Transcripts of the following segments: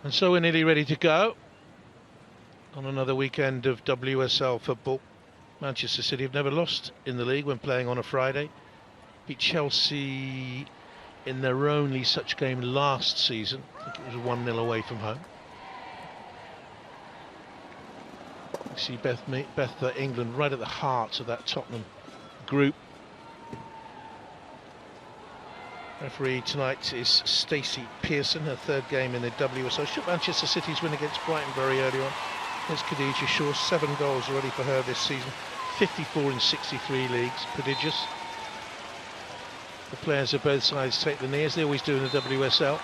And so we're nearly ready to go on another weekend of WSL football. Manchester City have never lost in the league when playing on a Friday. Beat Chelsea in their only such game last season. I think it was 1-0 away from home. You see Beth England right at the heart of that Tottenham group. Referee tonight is Stacey Pearson, her third game in the WSL. She took Manchester City's win against Brighton very early on. There's Khadija Shaw, 7 goals already for her this season, 54 in 63 leagues, prodigious. The players of both sides take the knee, as they always do in the WSL.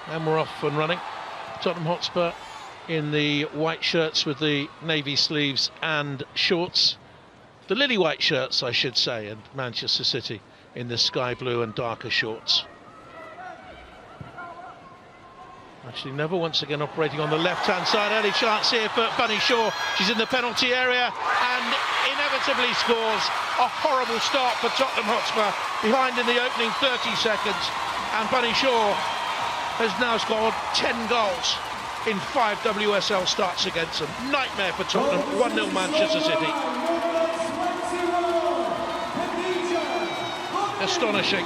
And we're off and running. Tottenham Hotspur in the white shirts with the navy sleeves and shorts. The lily white shirts, I should say, and Manchester City in the sky blue and darker shorts. Actually, Neville once again operating on the left-hand side. Early chance here for Bunny Shaw. She's in the penalty area and inevitably scores. A horrible start for Tottenham Hotspur, behind in the opening 30 seconds. And Bunny Shaw has now scored 10 goals in 5 WSL starts against them. Nightmare for Tottenham. 1-0 Manchester City. Astonishing.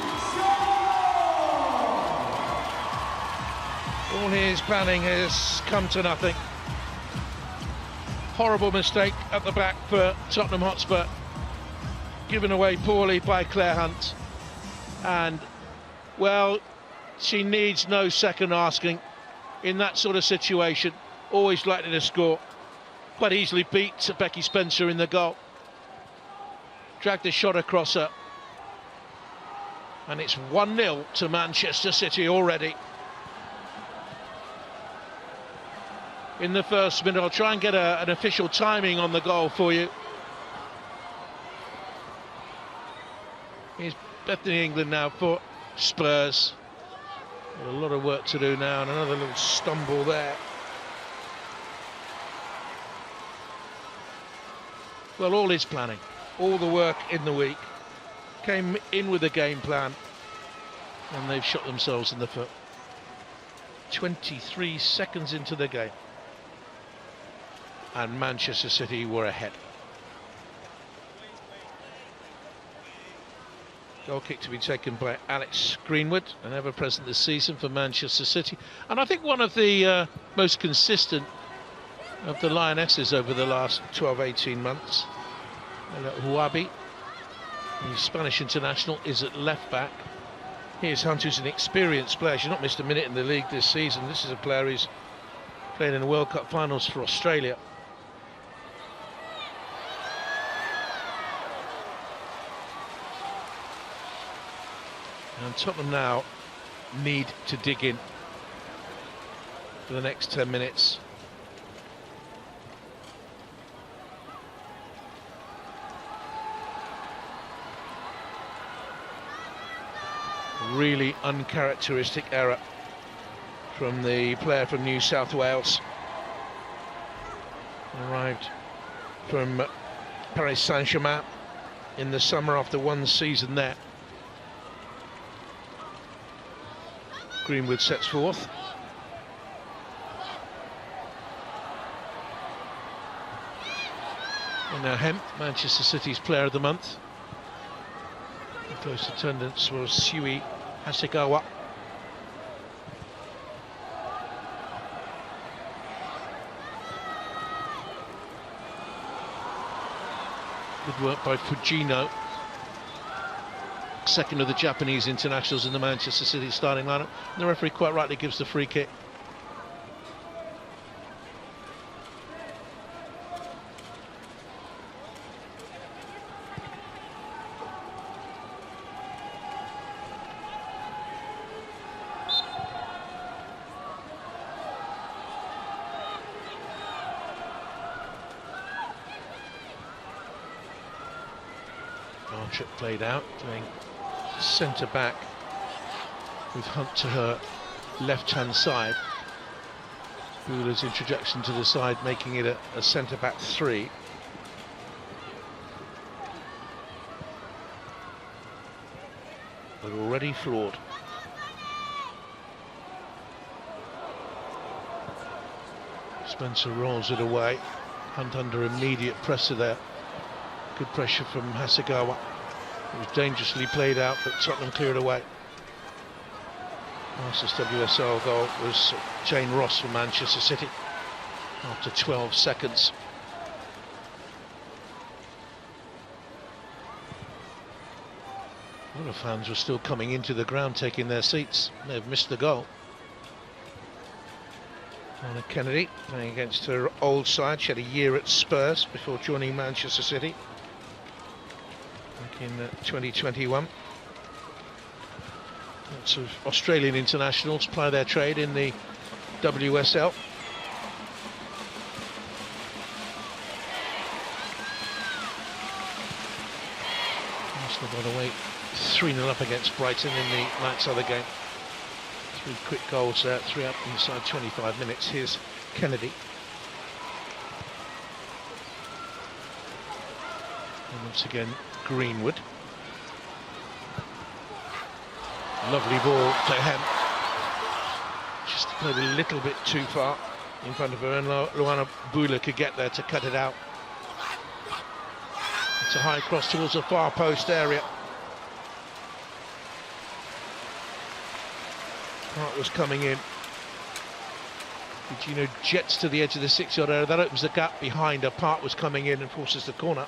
All his planning has come to nothing. Horrible mistake at the back for Tottenham Hotspur, given away poorly by Claire Hunt. And, well, she needs no second asking in that sort of situation. Always likely to score. Quite easily beat Becky Spencer in the goal. Dragged the shot across her. And it's 1-0 to Manchester City already. In the first minute, I'll try and get an official timing on the goal for you. Here's Bethany England now for Spurs. A lot of work to do now, and another little stumble there. Well, all his planning, all the work in the week, came in with a game plan, and they've shot themselves in the foot. 23 seconds into the game, and Manchester City were ahead. Goal kick to be taken by Alex Greenwood, an ever-present this season for Manchester City, and I think one of the most consistent of the Lionesses over the last 12-18 months. Huabi, the Spanish international, is at left back. Here's Hunt, who's an experienced player. She's not missed a minute in the league this season. This is a player who's played in the World Cup finals for Australia. And Tottenham now need to dig in for the next 10 minutes. Really uncharacteristic error from the player from New South Wales. Arrived from Paris Saint-Germain in the summer after one season there. Greenwood sets forth. And now Hemp, Manchester City's player of the month. The close attendance was Sui Hasegawa. Good work by Fujino, second of the Japanese internationals in the Manchester City starting lineup. The referee quite rightly gives the free kick. Archer played out, doing centre back with Hunt to her left-hand side. Bula's introduction to the side, making it a centre back 3. but already flawed. Spencer rolls it away. Hunt under immediate pressure there. Good pressure from Hasegawa. It was dangerously played out, but Tottenham cleared away. Fastest WSL goal was Jane Ross for Manchester City after 12 seconds. A lot of fans were still coming into the ground, taking their seats. May have missed the goal. Anna Kennedy playing against her old side. She had a year at Spurs before joining Manchester City back in 2021. Lots of Australian internationals ply their trade in the WSL. Arsenal, by the way, 3-0 up against Brighton in the night's other game. 3 quick goals there, 3 up inside 25 minutes. Here's Kennedy. And once again, Greenwood. Lovely ball to Hem. Just played a little bit too far in front of her, and Luana Bula could get there to cut it out. It's a high cross towards the far post area. Hart was coming in. Gino jets to the edge of the 6-yard area. That opens the gap behind her. Part was coming in and forces the corner.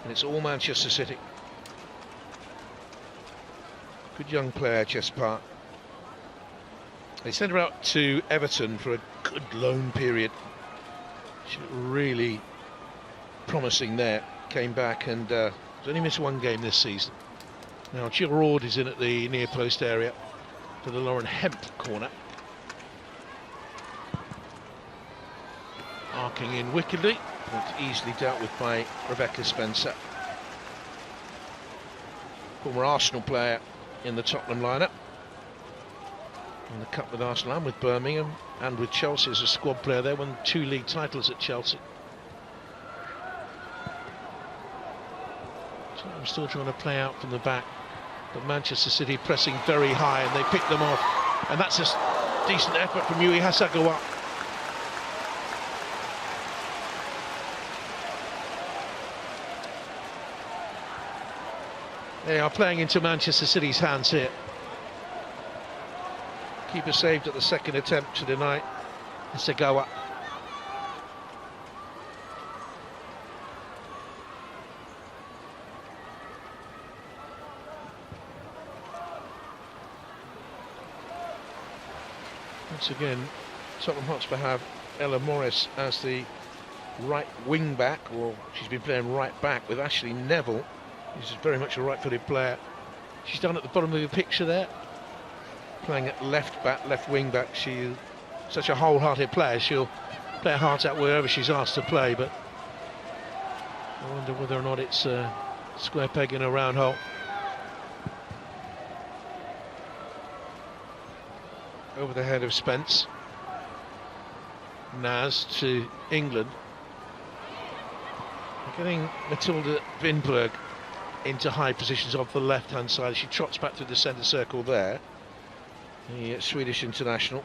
And it's all Manchester City. Good young player, Jess Part. They sent her out to Everton for a good loan period. She looked really promising there. Came back and has only missed 1 game this season. Now Giroud is in at the near post area for the Lauren Hemp corner. Arcing in wickedly, but easily dealt with by Rebecca Spencer. Former Arsenal player in the Tottenham lineup. In the cup with Arsenal and with Birmingham and with Chelsea as a squad player there, won 2 league titles at Chelsea. Tottenham still trying to play out from the back, but Manchester City pressing very high and they pick them off. And that's a decent effort from Yui Hasegawa. They are playing into Manchester City's hands here. Keeper saved at the second attempt to deny Hasegawa. Once again, Tottenham Hotspur have Ella Morris as the right wing back, or she's been playing right back with Ashley Neville. She's very much a right-footed player. She's down at the bottom of the picture there, playing at left back, left wing back. She's such a wholehearted player. She'll play her heart out wherever she's asked to play, but I wonder whether or not it's a square peg in a round hole. Over the head of Spence. Naz to England. They're getting Matilda Vinberg into high positions off the left-hand side. She trots back through the centre circle there. The Swedish international.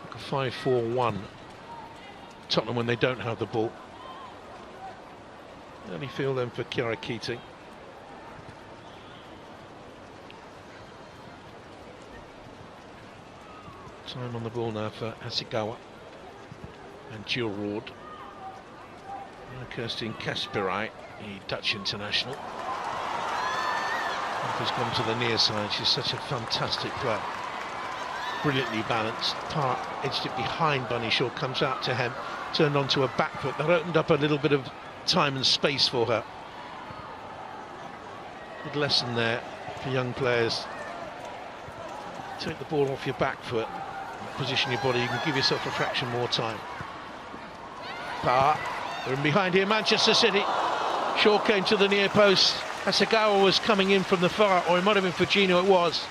Like a 5-4-1. Tottenham when they don't have the ball. Early field then for Chiara Keating. Time on the ball now for Hasegawa and Giroud. Kirsten Kasperai, the Dutch international. Has gone to the near side. She's such a fantastic player. Brilliantly balanced. Part edged it behind Bunny Shaw, comes out to him, turned onto a back foot. That opened up a little bit of time and space for her. Good lesson there for young players. Take the ball off your back foot, position your body, you can give yourself a fraction more time. Parr, they're in behind here, Manchester City. Shaw came to the near post. Hasegawa was coming in from the far, or it might have been Fujino, it was.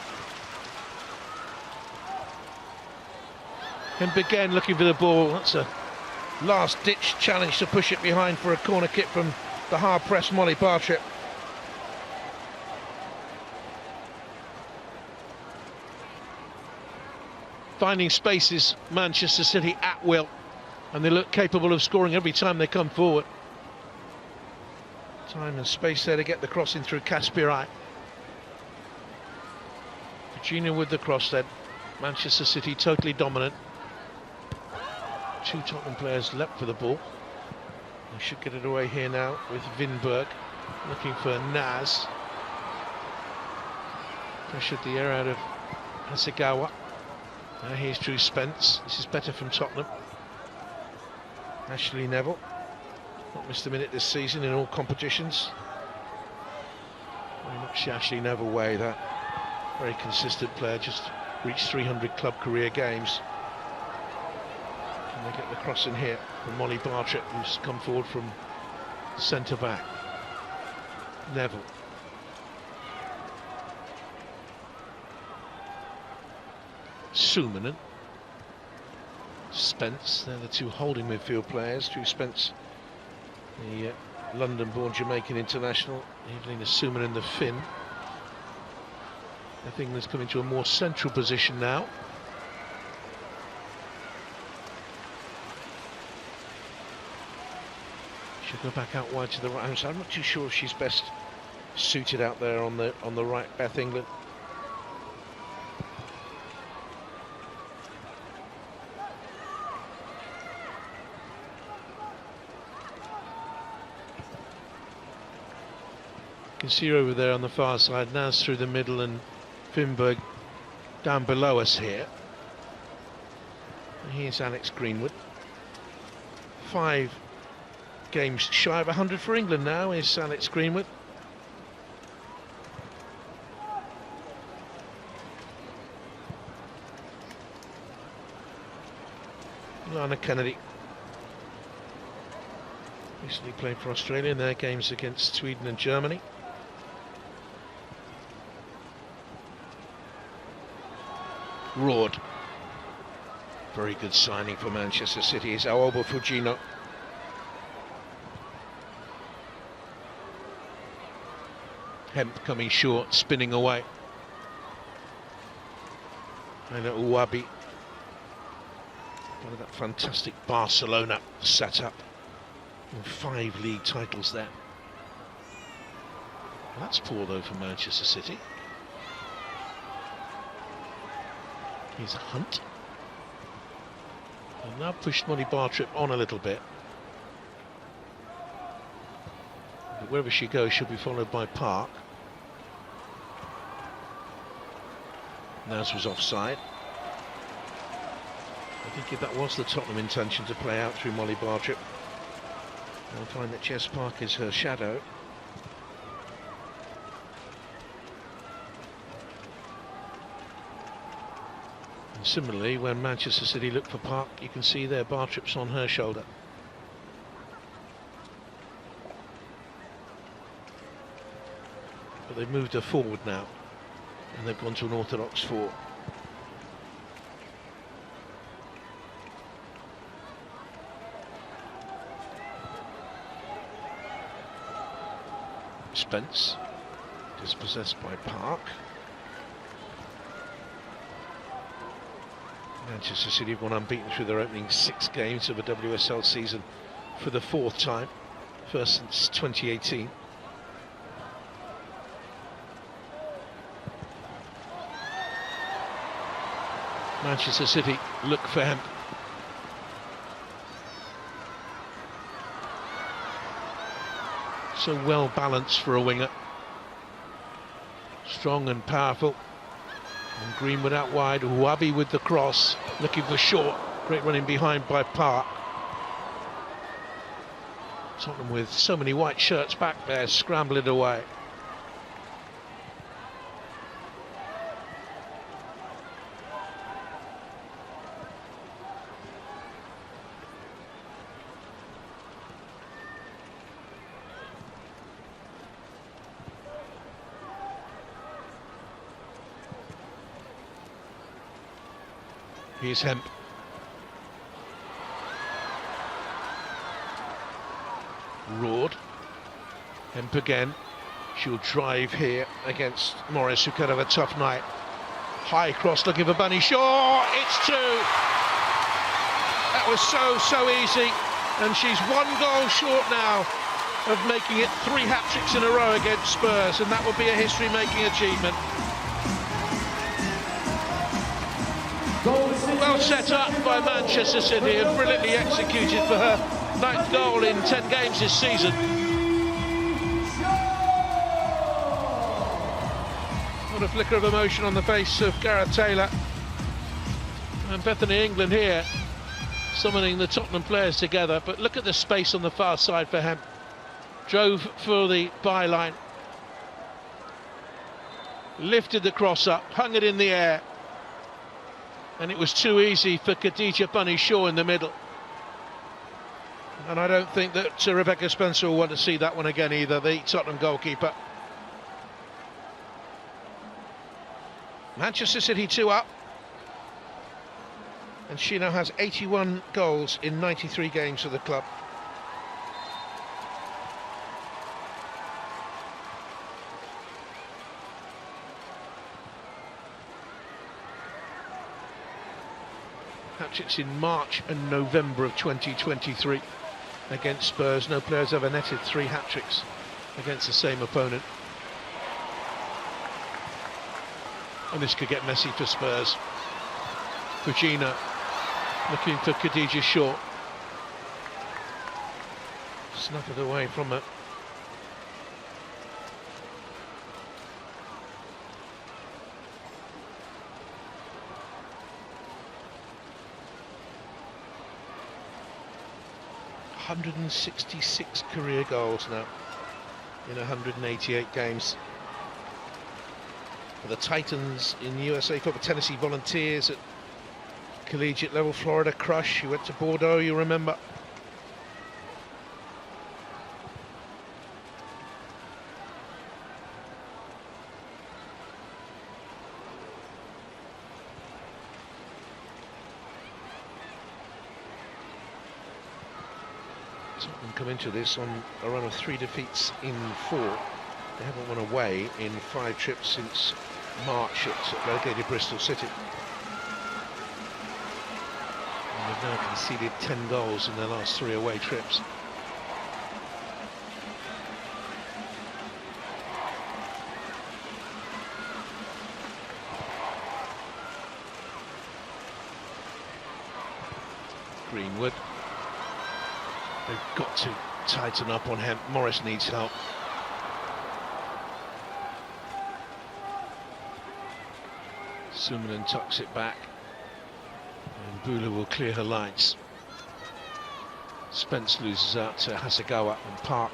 And began looking for the ball. That's a last-ditch challenge to push it behind for a corner kick from the hard-pressed Molly Bartrip. Finding spaces, Manchester City at will, and they look capable of scoring every time they come forward. Time and space there to get the cross in through Kaspirai. Virginia with the cross then. Manchester City totally dominant. Two Tottenham players leapt for the ball. They should get it away here now with Vinberg looking for Naz. Pressured the air out of Hasegawa. Now here's Drew Spence. This is better from Tottenham. Ashley Neville, not missed a minute this season in all competitions. Very much the Ashley Neville way, that very consistent player, just reached 300 club career games. Can they get the cross in here from Molly Bartrip, who's come forward from centre back? Neville. Suominen. Spence, they're the two holding midfield players. Drew Spence, the London-born Jamaican international, Evelina Suominen, the Finn. I think that's come into a more central position now. She'll go back out wide to the right hand side. I'm not too sure if she's best suited out there on the right, Beth England. You can see her over there on the far side. Naz through the middle and Finberg down below us here. And here's Alex Greenwood. 5 games shy of 100 for England now is Alex Greenwood. Lana Kennedy recently played for Australia in their games against Sweden and Germany. Roared. Very good signing for Manchester City is Aoba Fujino. Hemp coming short, spinning away. And Uwabi. One of that fantastic Barcelona setup. And 5 league titles there. That's poor though for Manchester City. Here's Hunt. And now pushed Molly Bartrip on a little bit. But wherever she goes, she'll be followed by Park. Naz was offside. I think if that was the Tottenham intention to play out through Molly Bartrip, they'll find that Jess Park is her shadow. And similarly, when Manchester City look for Park, you can see there Bartrip's on her shoulder. But they've moved her forward now, and they've gone to an orthodox 4. Spence, dispossessed by Park. Manchester City have gone unbeaten through their opening 6 games of a WSL season for the 4th time, first since 2018. Manchester City look for him. So well balanced for a winger. Strong and powerful. And Greenwood out wide. Wabi with the cross, looking for short. Great running behind by Park. Tottenham with so many white shirts back there, scrambling away. Here's Hemp. roared. Hemp again. She'll drive here against Morris, who could have a tough night. High cross looking for Bunny Shaw. It's two. That was so easy. And she's one goal short now of making it 3 hat-tricks in a row against Spurs, and that would be a history-making achievement. Well set up by Manchester City and brilliantly executed for her 9th goal in 10 games this season. What a flicker of emotion on the face of Gareth Taylor. And Bethany England here, summoning the Tottenham players together, but look at the space on the far side for Hemp. Drove for the byline, lifted the cross up, hung it in the air, and it was too easy for Khadija Bunny Shaw in the middle. And I don't think that Rebecca Spencer will want to see that one again either, the Tottenham goalkeeper. Manchester City 2 up, and she now has 81 goals in 93 games for the club. Hat-tricks in March and November of 2023 against Spurs. No players ever netted 3 hat-tricks against the same opponent. And this could get messy for Spurs. Fujina looking for Khadija Shaw. Snuff it away from her. ...166 career goals now in 188 games. For the Titans in USA Football, Tennessee Volunteers at collegiate level, Florida Crush, who went to Bordeaux, you remember. Tottenham come into this on a run of 3 defeats in 4. They haven't won away in 5 trips since March at relegated Bristol City. And they've now conceded 10 goals in their last 3 away trips. Greenwood. They've got to tighten up on him. Morris needs help. Sumanen tucks it back, and Bula will clear her lines. Spence loses out to Hasegawa, and Park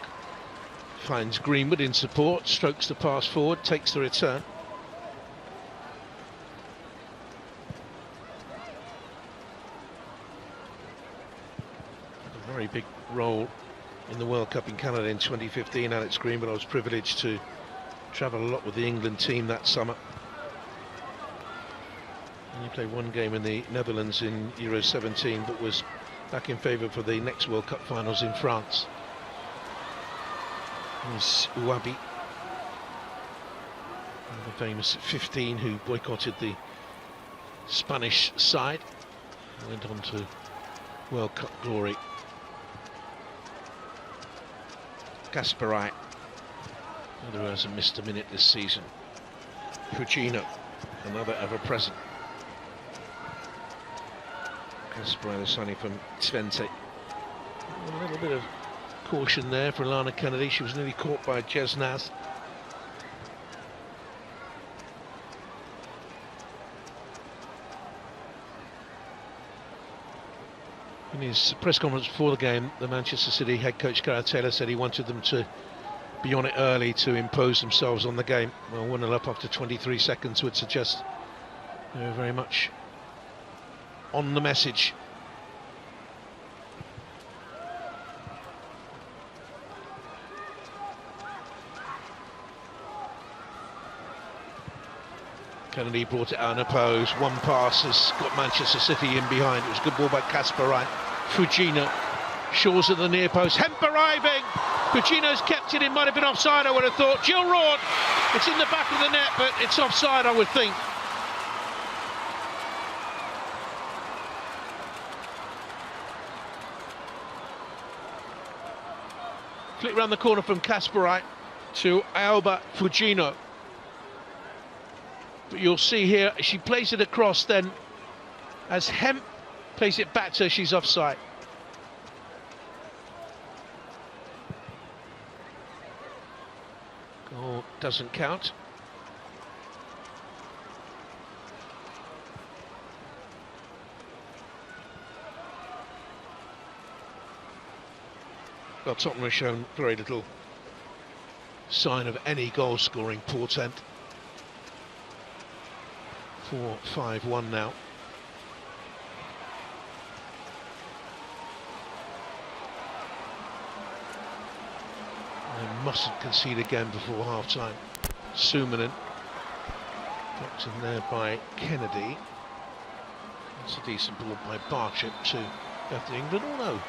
finds Greenwood in support, strokes the pass forward, takes the return. A very big role in the World Cup in Canada in 2015, Alex Greenwood. I was privileged to travel a lot with the England team that summer. He played 1 game in the Netherlands in Euro 17, but was back in favour for the next World Cup finals in France. There's Uwabi, the famous 15 who boycotted the Spanish side, went on to World Cup glory. Gasperai, who hasn't missed a minute this season. Fujina, another ever-present. Gasperai, the signing from Twente. A little bit of caution there for Alana Kennedy. She was nearly caught by Jesnaz. In his press conference before the game, the Manchester City head coach Gareth Taylor said he wanted them to be on it early to impose themselves on the game. Well, 1-0 up after 23 seconds would suggest they were very much on the message. Kennedy brought it out unopposed. 1 pass has got Manchester City in behind. It was a good ball by Kasper Wright. Fujina Shaw's at the near post. Hemp arriving. Coutinho's kept it in. Might have been offside, I would have thought. Jill Rawn. It's in the back of the net, but it's offside, I would think. Flick round the corner from Kasperite to Alba Fujino. But you'll see here, she plays it across then. As Hemp plays it back to her, she's offside. Goal doesn't count. Well, Tottenham has shown very little sign of any goal-scoring portent. 4-5-1 now. They mustn't concede again before half-time. Suominen blocked in there by Kennedy. That's a decent ball by Barclays to left England. Oh no,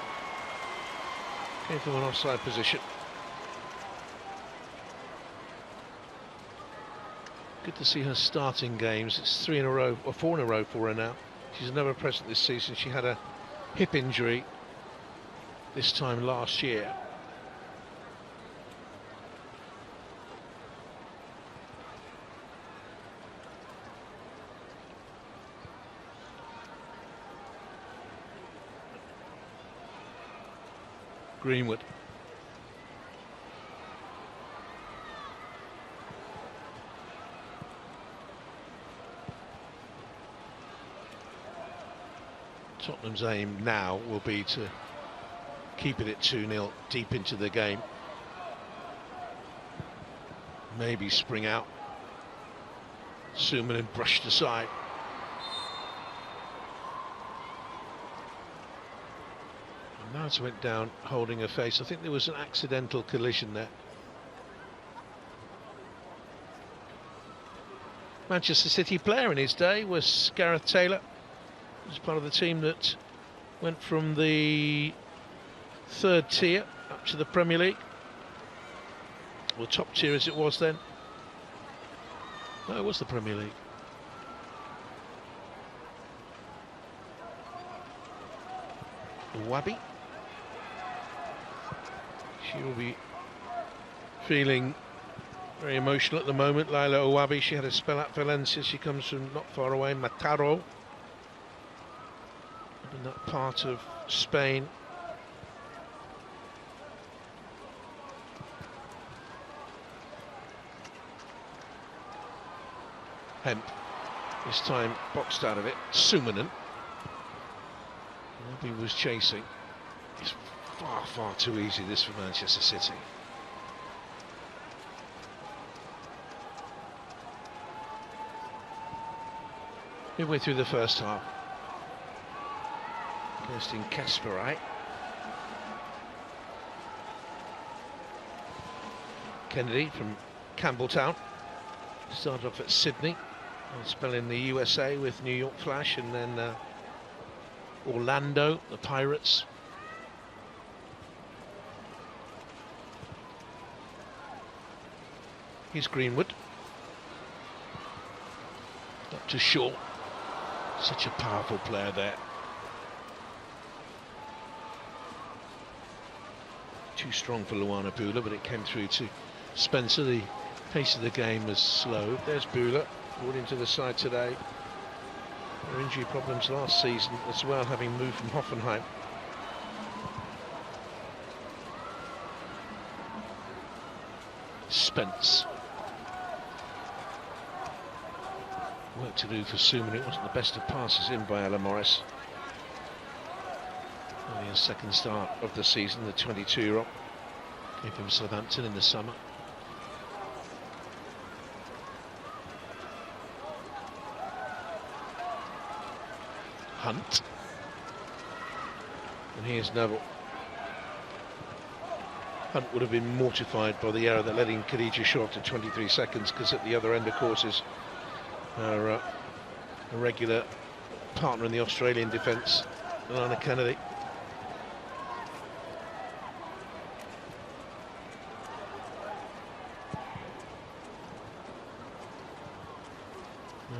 came from an offside position. Good to see her starting games. It's 3 in a row, or 4 in a row for her now. She's never present this season. She had a hip injury this time last year. Greenwood. Tottenham's aim now will be to keep it at 2-0 deep into the game. Maybe spring out. Suominen brushed aside. And Naz went down holding her face. I think there was an accidental collision there. Manchester City player in his day was Gareth Taylor. He was part of the team that went from the 3rd tier up to the Premier League, or top tier as it was then. No, it was the Premier League. Wabi. She will be feeling very emotional at the moment. Laila Owabi, she had a spell at Valencia. She comes from not far away, Mataro, in that part of Spain. Hemp, this time boxed out of it. Suominen. He was chasing. It's far, far too easy, this, for Manchester City. Midway through the first half. Kirsten Kasperite. Kennedy from Campbelltown. Started off at Sydney, spell in the USA with New York Flash, and then Orlando, the Pirates. Here's Greenwood. Up to Shaw. Such a powerful player there. Too strong for Luana Bula, but it came through to Spencer. The pace of the game was slow. There's Bula, brought into the side today. Her injury problems last season as well, having moved from Hoffenheim. Spence. Work to do for Suominen. It wasn't the best of passes in by Ella Morris. Only a second start of the season, the 22-year-old. Came from Southampton in the summer. Hunt. And here's Neville. Hunt would have been mortified by the error that led in Khadija Shaw after 23 seconds, because at the other end, of course, is her a regular partner in the Australian defence, Alana Kennedy.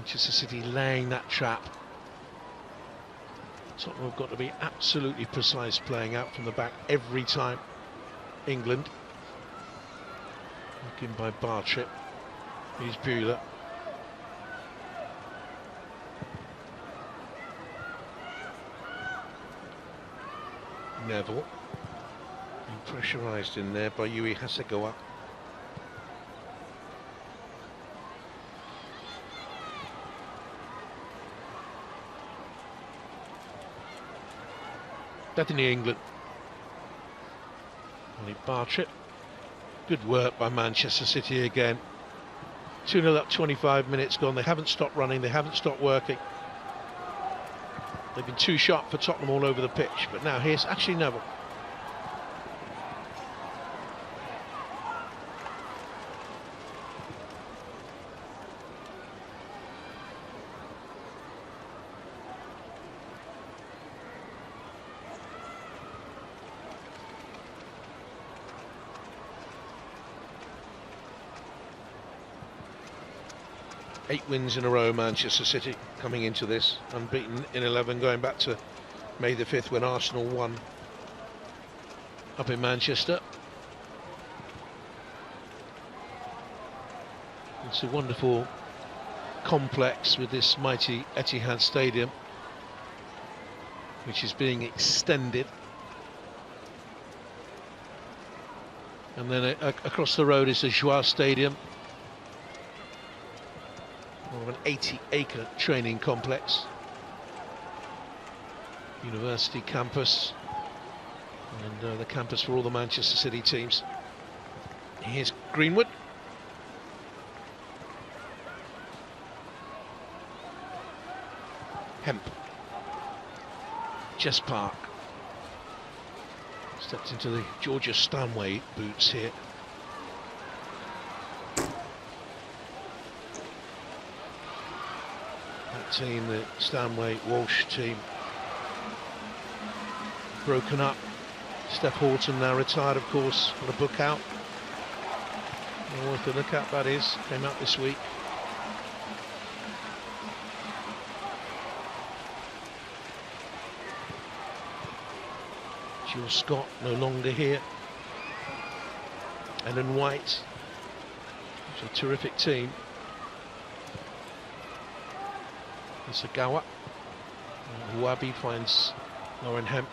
Manchester City laying that trap. Tottenham have got to be absolutely precise playing out from the back every time. England. Looking by Barclays. Here's Buehler. Neville. Being pressurised in there by Yui Hasegawa. Definitely England. Only Barclays. Good work by Manchester City again. 2-0 up, 25 minutes gone. They haven't stopped running, they haven't stopped working. They've been too sharp for Tottenham all over the pitch, but now here's actually Neville. Eight wins in a row, Manchester City, coming into this, unbeaten in 11, going back to May the 5th when Arsenal won up in Manchester. It's a wonderful complex with this mighty Etihad Stadium, which is being extended. And then across the road is the Joie Stadium, more of an 80-acre training complex, university campus, and the campus for all the Manchester City teams. Here's Greenwood. Hemp. Jess Park. Stepped into the Georgia Stanway boots here. Team, the Stanway Walsh team, broken up. Steph Houghton now retired, of course. Got a book out, well worth a look at, that is. Came out this week. Jill Scott no longer here. Ellen White. It's a terrific team. Sagawa. Wabi finds Lauren Hemp.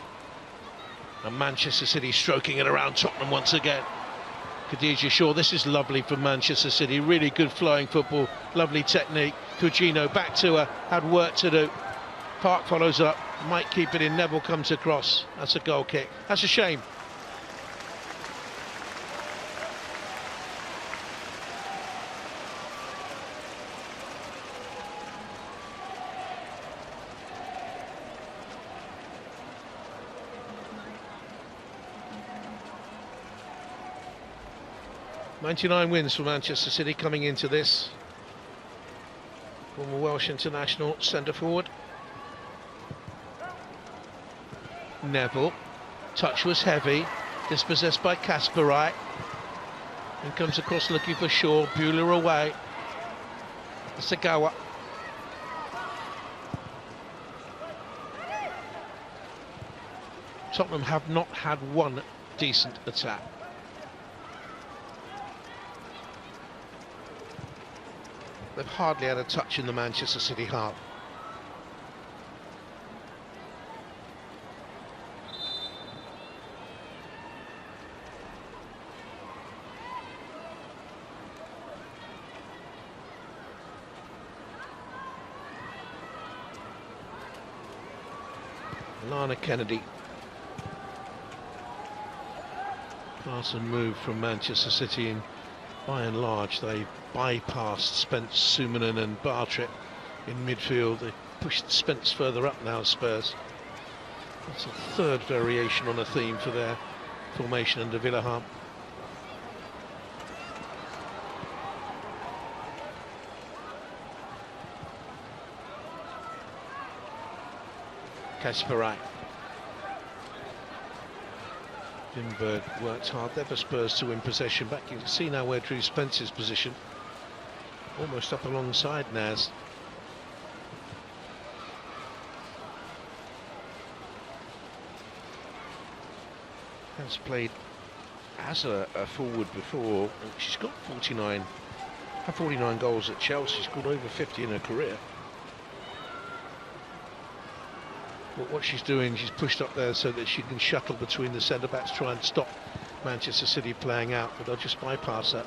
And Manchester City stroking it around Tottenham once again. Khadija Shaw, this is lovely from Manchester City. Really good flowing football, lovely technique. Coutinho back to her, had work to do. Park follows up, might keep it in. Neville comes across. That's a goal kick. That's a shame. "99 wins for Manchester City coming into this." Former Welsh international centre forward. Neville. Touch was heavy. Dispossessed by Kasperaj. And comes across looking for Shaw. Buehler away. Sagawa. Tottenham have not had one decent attack. They've hardly had a touch in the Manchester City half. Lana Kennedy. Class and move from Manchester City, and by and large they bypassed Spence, Sumanen and Barclays in midfield. They pushed Spence further up now, Spurs. That's a third variation on a theme for their formation under Villaham. Kasperaj. Lindbergh worked hard there for Spurs to win possession back. You can see now where Drew Spence's position. Almost up alongside Naz. has played as a forward before. She's got 49 goals at Chelsea. She's got over 50 in her career. But what she's doing, she's pushed up there so that she can shuttle between the centre-backs, try and stop Manchester City playing out, but they'll just bypass that.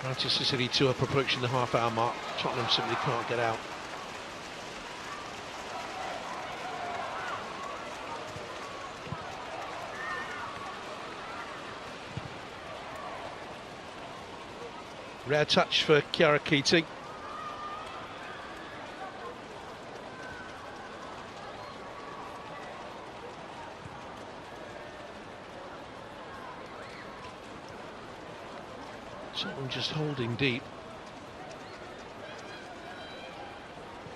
Manchester City 2 up approaching the half-hour mark. Tottenham simply can't get out. Rare touch for Chiara Keating. Tottenham just holding deep.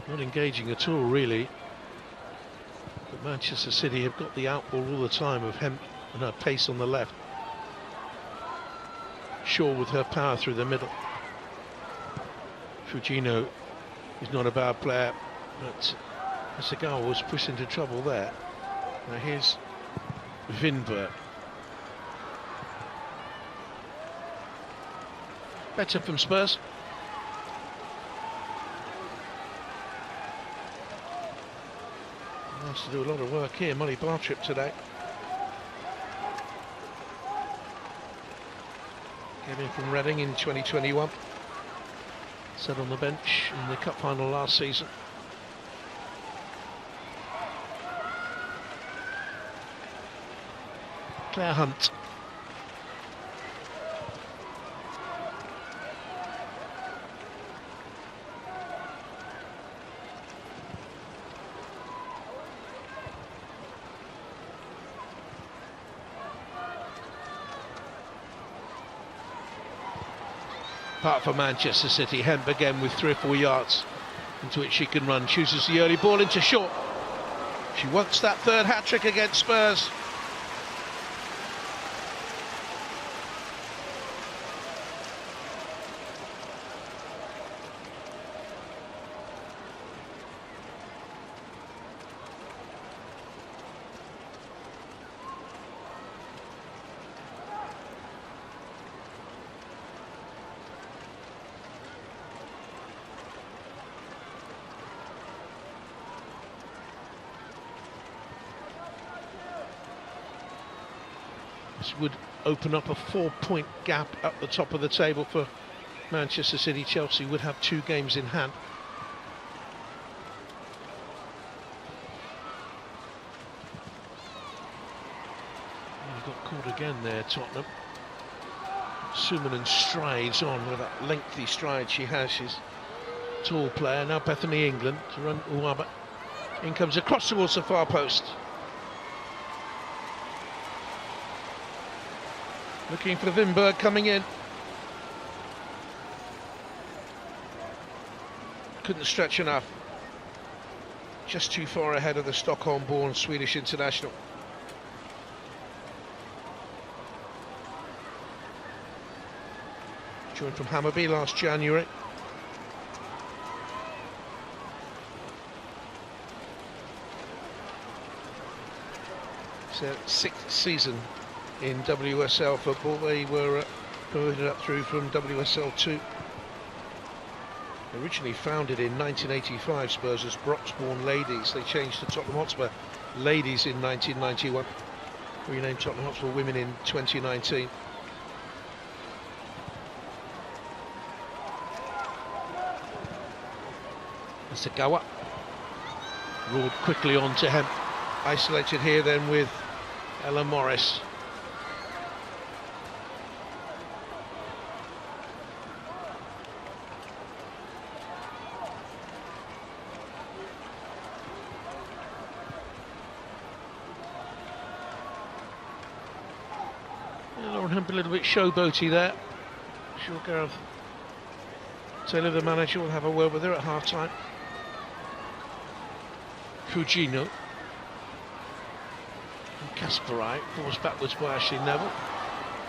Not engaging at all, really. But Manchester City have got the outball all the time of Hemp and her pace on the left. Shaw with her power through the middle. Fujino is not a bad player, but Asagawa was pushed into trouble there. Now here's Vinberg. Better from Spurs. Has to do a lot of work here, Molly Bartrip today. Came in from Reading in 2021. Sat on the bench in the cup final last season. Claire Hunt. Part for Manchester City. Hemp again with 3 or 4 yards into which she can run. Chooses the early ball into Shaw. She wants that 3rd hat-trick against Spurs. This would open up a 4-point gap up the top of the table for Manchester City. Chelsea would have 2 games in hand. He got caught again there, Tottenham. Sumanen strides on with that lengthy stride she has. She's a tall player. Now Bethany England to run Uwaba. In comes across towards the far post. Looking for Vinberg coming in. Couldn't stretch enough. Just too far ahead of the Stockholm-born Swedish international. Joined from Hammarby last January. It's their 6th season in WSL football. They were promoted up through from WSL 2. Originally founded in 1985, Spurs as Broxbourne Ladies. They changed to Tottenham Hotspur Ladies in 1991. Renamed Tottenham Hotspur Women in 2019. Asagawa roared quickly on to him. Isolated here then with Ella Morris. Lauren Hemp a little bit showboaty there. Sure, Gareth Taylor, the manager, will have a word with her at half-time. Fujino. And Kasparai forced backwards by Ashley Neville.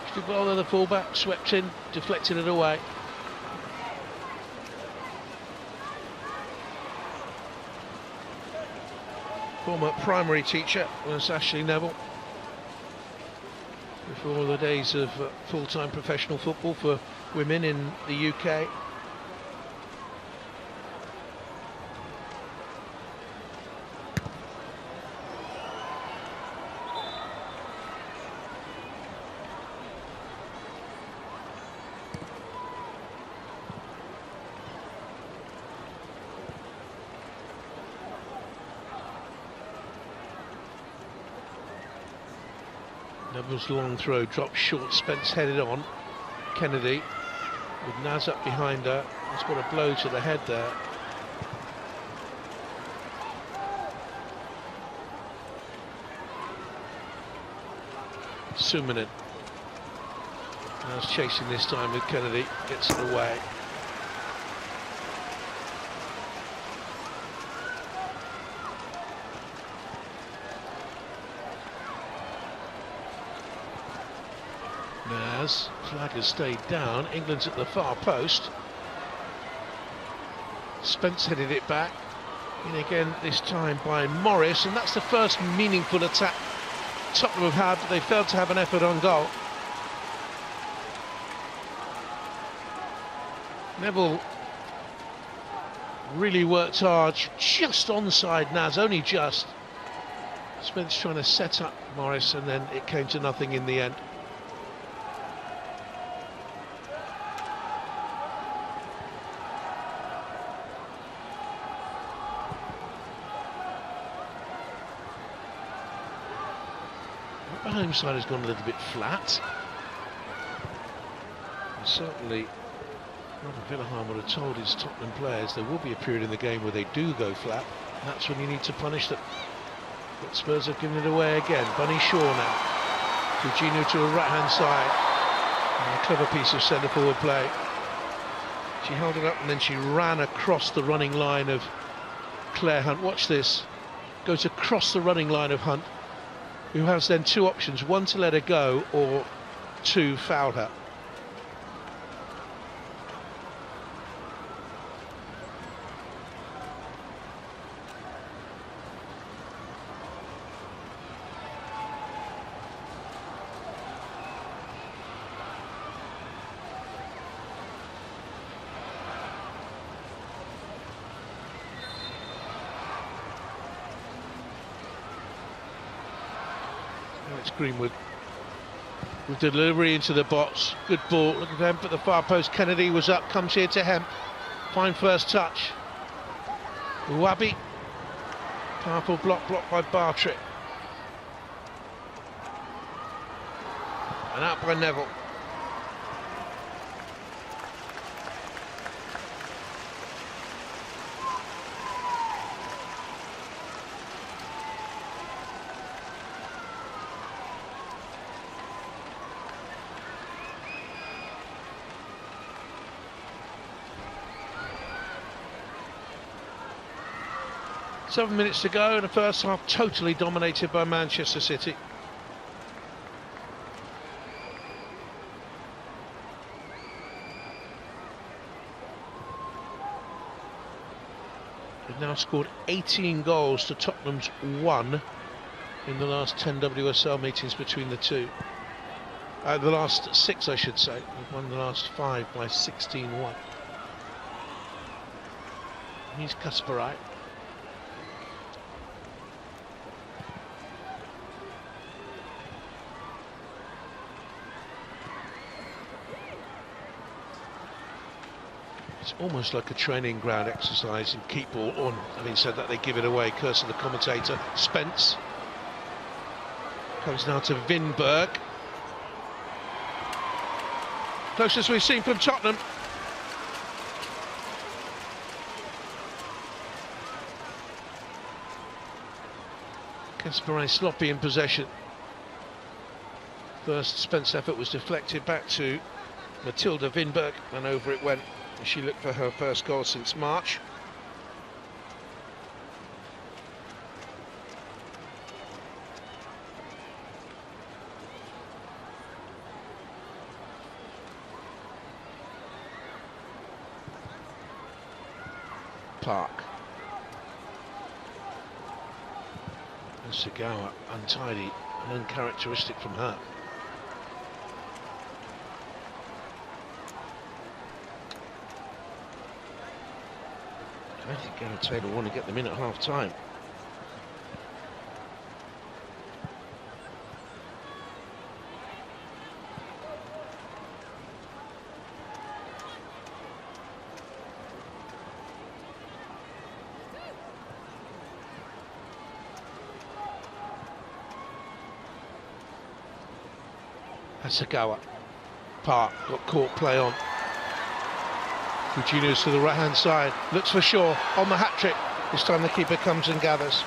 She did well there, the fullback, swept in, deflected it away. Former primary teacher was Ashley Neville, before the days of full-time professional football for women in the UK. Neville's long throw dropped short, Spence headed on. Kennedy with Naz up behind her, has got a blow to the head there. Sumanen. Naz chasing this time with Kennedy, gets it away. Naz, flag has stayed down, England's at the far post. Spence headed it back, in again this time by Morris, and that's the first meaningful attack Tottenham have had, but they failed to have an effort on goal. Neville really worked hard, just onside Naz, only just. Spence trying to set up Morris, and then it came to nothing in the end. The home side has gone a little bit flat. And certainly Robert Villahan would have told his Tottenham players there will be a period in the game where they do go flat, and that's when you need to punish them. But Spurs have given it away again. Bunny Shaw now. Jorginho to a right-hand side. And a clever piece of centre-forward play. She held it up and then she ran across the running line of Claire Hunt. Watch this. Goes across the running line of Hunt, who has then two options, one to let her go or two foul her. It's Greenwood with delivery into the box. Good ball. Look at Hemp at the far post. Kennedy was up, comes here to Hemp. Fine first touch. Wabi. Powerful blocked by Bartrett. And out by Neville. Seven minutes to go in the first half, totally dominated by Manchester City. They've now scored 18 goals to Tottenham's 1 in the last 10 WSL meetings between the two. The last 6, I should say. They've won the last 5 by 16-1. He's Kasparaj. It's almost like a training ground exercise and keep ball on. Having said that, they give it away. Curse of the commentator. Spence comes now to Vinberg. Closest we've seen from Tottenham. Kasparaj sloppy in possession. First Spence effort was deflected back to Matilda Vinberg, and over it went. She looked for her first goal since March. Park. Sagawa, untidy and uncharacteristic from her. I think Gareth Taylor want to get them in at half time. Sagawa, Park got caught play on. Fujino's to the right hand side, looks for Shaw on the hat-trick. This time the keeper comes and gathers.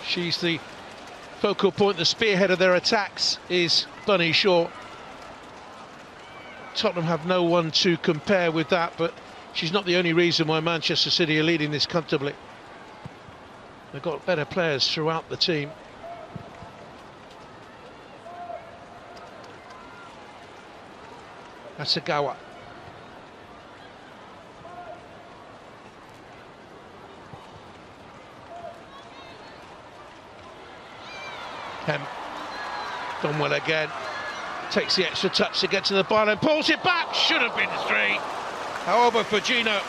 She's the focal point, the spearhead of their attacks is Bunny Shaw. Tottenham have no one to compare with that, but she's not the only reason why Manchester City are leading this comfortably. They've got better players throughout the team. Asagawa. Hem. Done well again. Takes the extra touch to get to the bar and pulls it back. Should have been 3. However, Fujino.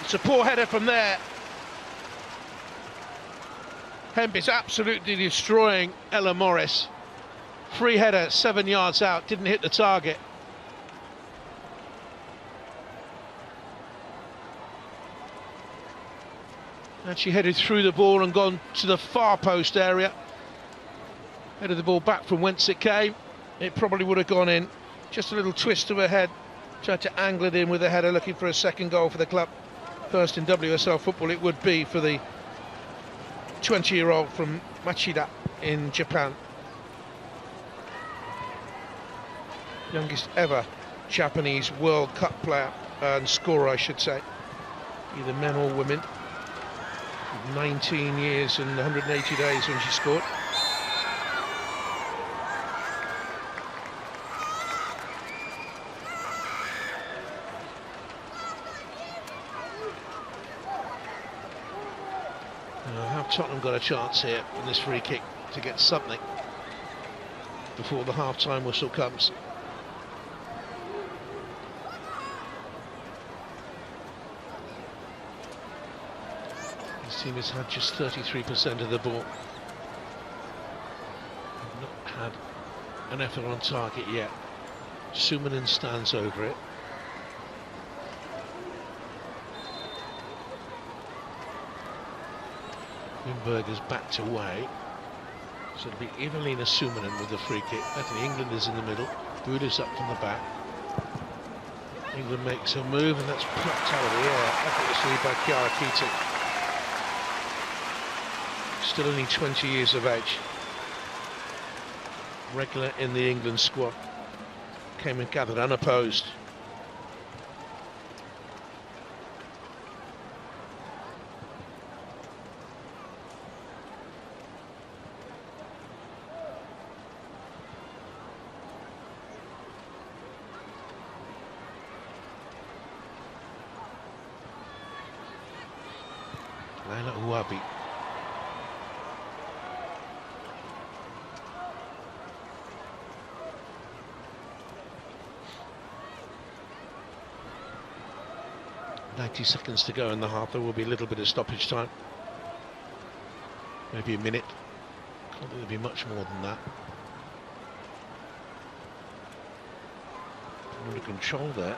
It's a poor header from there. Hemp is absolutely destroying Ella Morris. Free header, 7 yards out, didn't hit the target. And she headed through the ball and gone to the far post area. Headed the ball back from whence it came. It probably would have gone in. Just a little twist to her head. Tried to angle it in with a header, looking for a second goal for the club. First in WSL football it would be for the 20-year-old from Machida in Japan. Youngest ever Japanese World Cup player and scorer, I should say, either men or women. 19 years and 180 days when she scored. Have Tottenham got a chance here in this free kick to get something before the half-time whistle comes? This team has had just 33% of the ball. Have not had an effort on target yet. Sumanen stands over it. Wimberger's backed away, so it'll be Evelina Sumanen with the free kick. Bethany England is in the middle, Buda's up from the back. England makes a move and that's plucked out of the air effortlessly by Chiara Keating. Still only 20 years of age. Regular in the England squad. Came and gathered unopposed. Laila Uwabi. .90 seconds to go in the half. There will be a little bit of stoppage time. Maybe a minute. Can't think there'll be much more than that. Under control there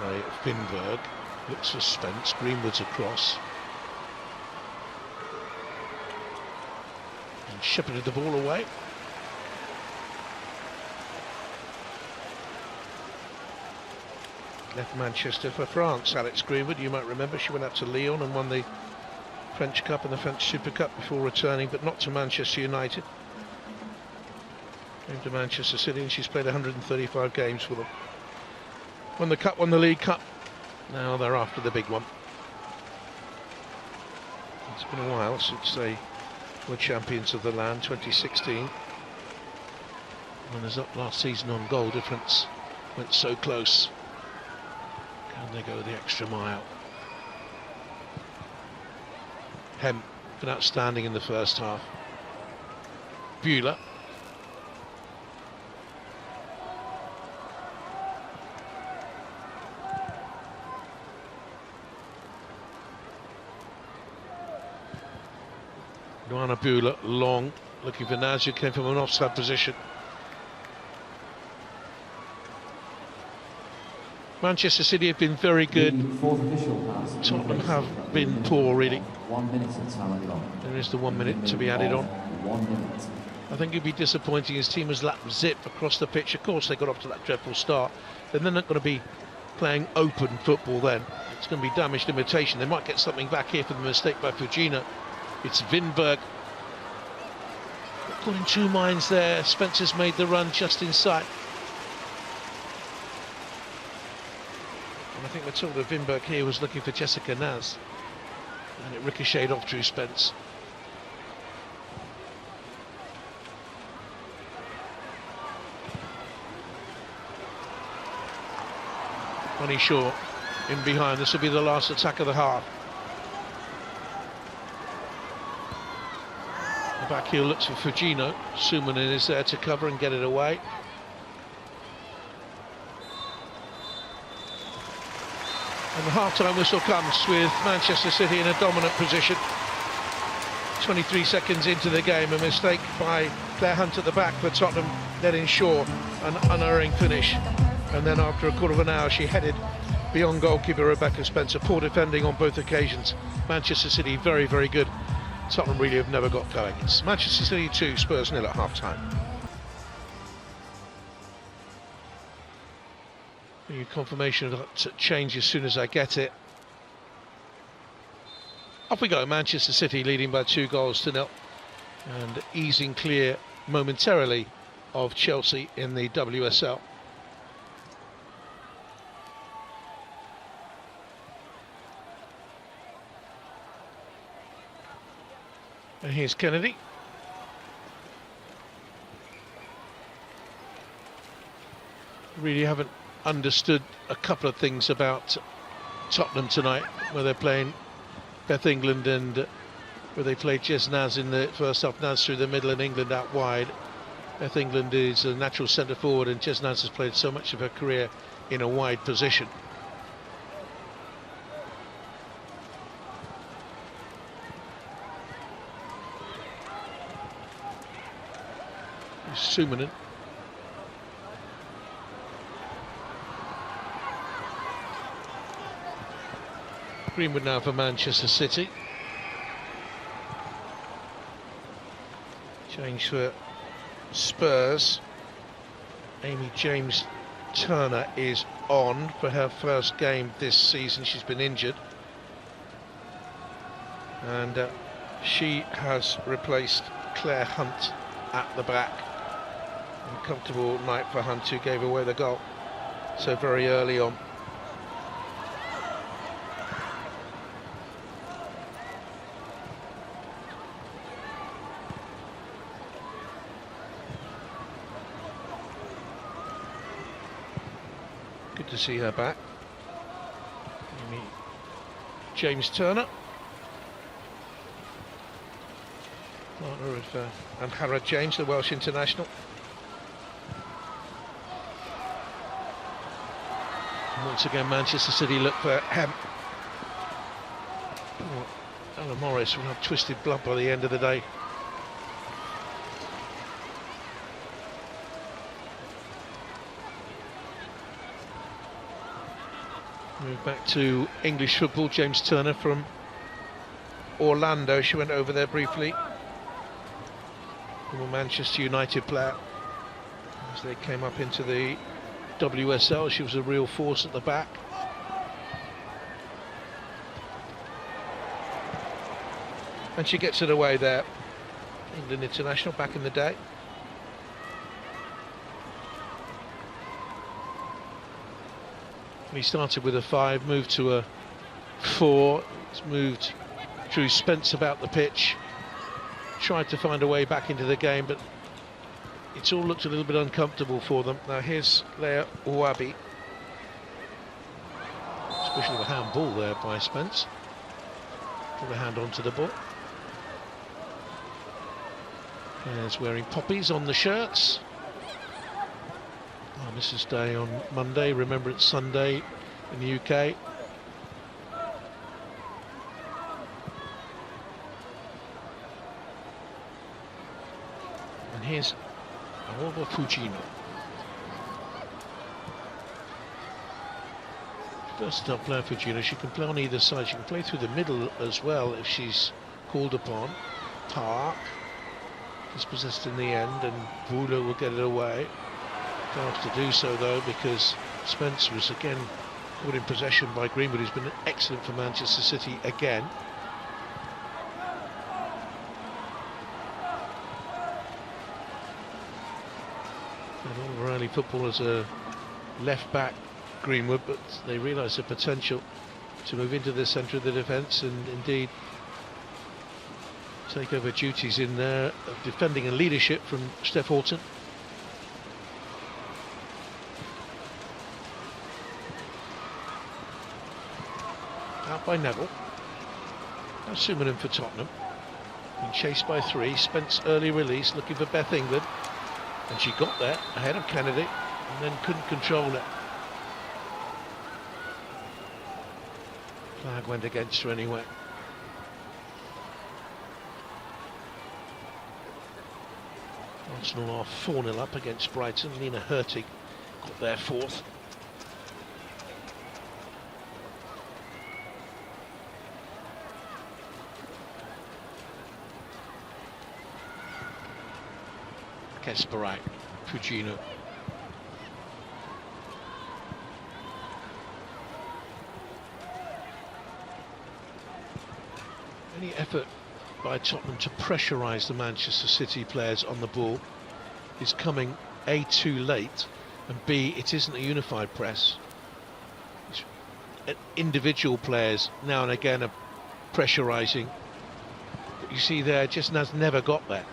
by Finberg. Looks suspense. Greenwood's across. And shepherded the ball away. Left Manchester for France. Alex Greenwood, you might remember, she went up to Lyon and won the French Cup and the French Super Cup before returning, but not to Manchester United. Came to Manchester City and she's played 135 games for them. Won the Cup, won the League Cup. Now they're after the big one. It's been a while since they were champions of the land, 2016. Runners up last season on goal difference, went so close. Can they go the extra mile? Hem been outstanding in the first half. Bueller. Luana Bueller, long, looking for Naz, who came from an offside position. Manchester City have been very good. Tottenham have been poor, really. 1 minute of time gone. There is the 1 minute to be added on. 1 minute. I think it'd be disappointing. His team has lapped zip across the pitch. Of course, they got off to that dreadful start. Then they're not going to be playing open football then. It's going to be damaged imitation. They might get something back here for the mistake by Fujina. It's Vinberg. Caught in two minds there. Spencer's made the run just inside. And I think Matilda Vinberg here was looking for Jessica Naz. And it ricocheted off Drew Spence. Bonnie Shaw in behind. This will be the last attack of the half. The back heel looks for Fujino. Sumanen is there to cover and get it away. And the half-time whistle comes with Manchester City in a dominant position. 23 seconds into the game, a mistake by Claire Hunt at the back for Tottenham, letting Shaw an unerring finish. And then after a quarter of an hour, she headed beyond goalkeeper Rebecca Spencer. Poor defending on both occasions. Manchester City very, very good. Tottenham really have never got going. It's Manchester City 2, Spurs 0 at half-time. Confirmation of that change as soon as I get it. Off we go, Manchester City leading by 2-0 and easing clear momentarily of Chelsea in the WSL. And here's Kennedy. Really haven't understood a couple of things about Tottenham tonight, where they're playing Beth England and where they played Jess Naz in the first half. Naz through the middle and England out wide. Beth England is a natural centre forward and Jess Naz has played so much of her career in a wide position. Sumanen. Greenwood now for Manchester City. Change for Spurs. Amy James Turner is on for her first game this season. She's been injured. And she has replaced Claire Hunt at the back. Uncomfortable night for Hunt, who gave away the goal so very early on. Good to see her back. Amy James Turner. Partner of Anhara James, the Welsh international. And once again, Manchester City look for Hem. Oh, Alan Morris will have twisted blood by the end of the day. Move back to English football. James Turner from Orlando. She went over there briefly. Former Manchester United player. As they came up into the WSL, she was a real force at the back. And she gets it away there. England international back in the day. He started with a 5, moved to a 4. It's moved Drew Spence about the pitch. Tried to find a way back into the game, but it's all looked a little bit uncomfortable for them. Now here's Leah Ouabi. Especially a handball there by Spence. Put a hand onto the ball. Players wearing poppies on the shirts. Mrs. Day on Monday, Remembrance Sunday in the UK. And here's Aoba Fujino. Versatile player Fujino. She can play on either side. She can play through the middle as well if she's called upon. Park dispossessed in the end, and Vula will get it away. Don't have to do so though, because Spence was again put in possession by Greenwood, who's been excellent for Manchester City again. And all O'Reilly footballers are left back, Greenwood, but they realise the potential to move into the centre of the defence and indeed take over duties in there of defending and leadership from Steph Houghton. Out by Neville. Now Sumanen for Tottenham. Being chased by three. Spence early release, looking for Beth England. And she got there ahead of Kennedy and then couldn't control it. Flag went against her anyway. Arsenal are 4-0 up against Brighton. Nina Hurtig got their fourth. Kesperai, Fujino. Any effort by Tottenham to pressurise the Manchester City players on the ball is coming A, too late, and B, it isn't a unified press. Individual players now and again are pressurising, but you see there, just has never got there.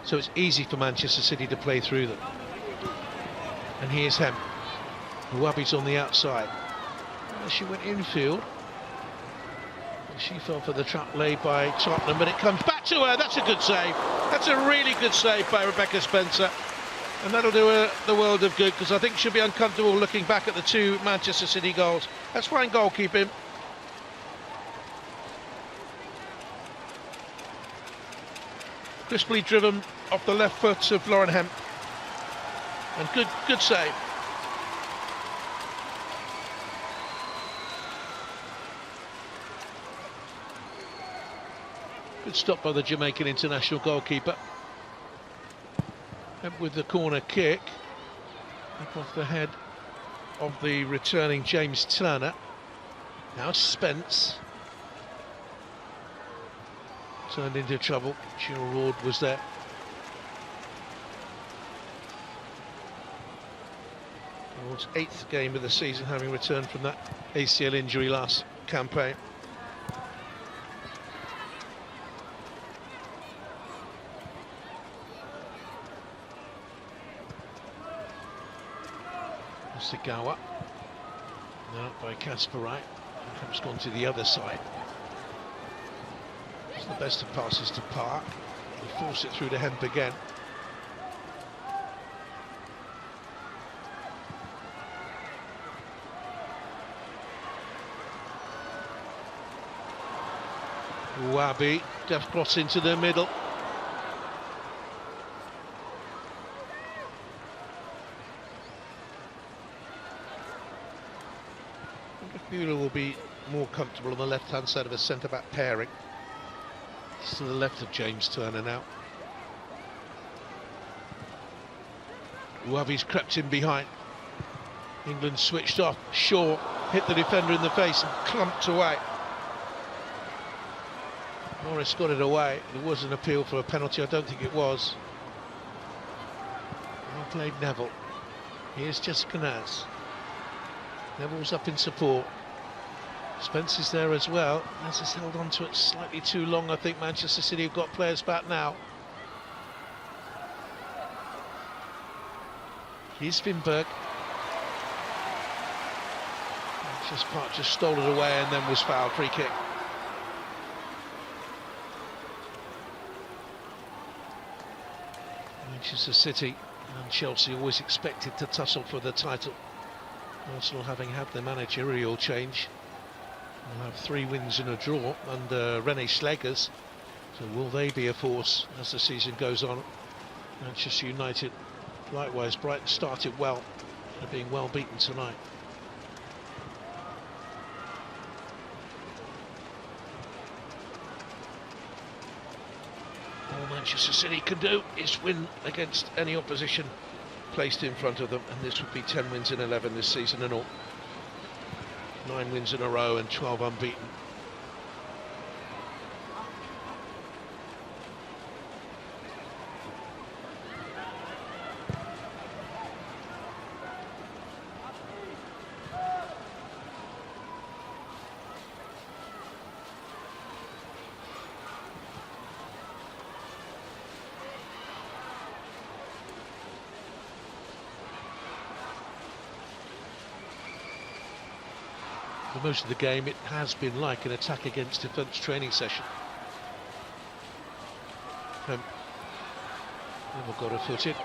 So it's easy for Manchester City to play through them. And here's Hem. Ouabi's on the outside. She went infield. She fell for the trap laid by Tottenham, but it comes back to her. That's a good save. That's a really good save by Rebecca Spencer. And that'll do her the world of good, because I think she'll be uncomfortable looking back at the two Manchester City goals. That's fine goalkeeping. Crisply driven off the left foot of Lauren Hemp. And good save. Good stop by the Jamaican international goalkeeper. And with the corner kick, up off the head of the returning James Turner. Now Spence. Turned into trouble. Cheryl Ward was there. Ward's 8th game of the season, having returned from that ACL injury last campaign. Sagawa. Now by Kasparai. Perhaps gone to the other side. It's the best of passes to Park. They force it through to Hemp again. Ouabi, deft cross into the middle. Buehler will be more comfortable on the left-hand side of a centre-back pairing. It's to the left of James Turner now. Ouabi's crept in behind. England switched off. Shaw hit the defender in the face and clumped away. Morris got it away. There was an appeal for a penalty. I don't think it was. Well played, Neville. Here's Jessica Naz. Neville's up in support. Spence is there as well. Naz has held on to it slightly too long. I think Manchester City have got players back now. Here's Vinberg. Just stole it away and then was fouled. Free kick. Manchester City and Chelsea always expected to tussle for the title. Arsenal, having had the managerial change, will have 3 wins and a draw under René Schlegers. So will they be a force as the season goes on? Manchester United, likewise, Brighton started well. They're being well beaten tonight. All Manchester City can do is win against any opposition placed in front of them, and this would be 10 wins in 11 this season and all. 9 wins in a row and 12 unbeaten. For most of the game, it has been like an attack against defence training session. Never got a foot in.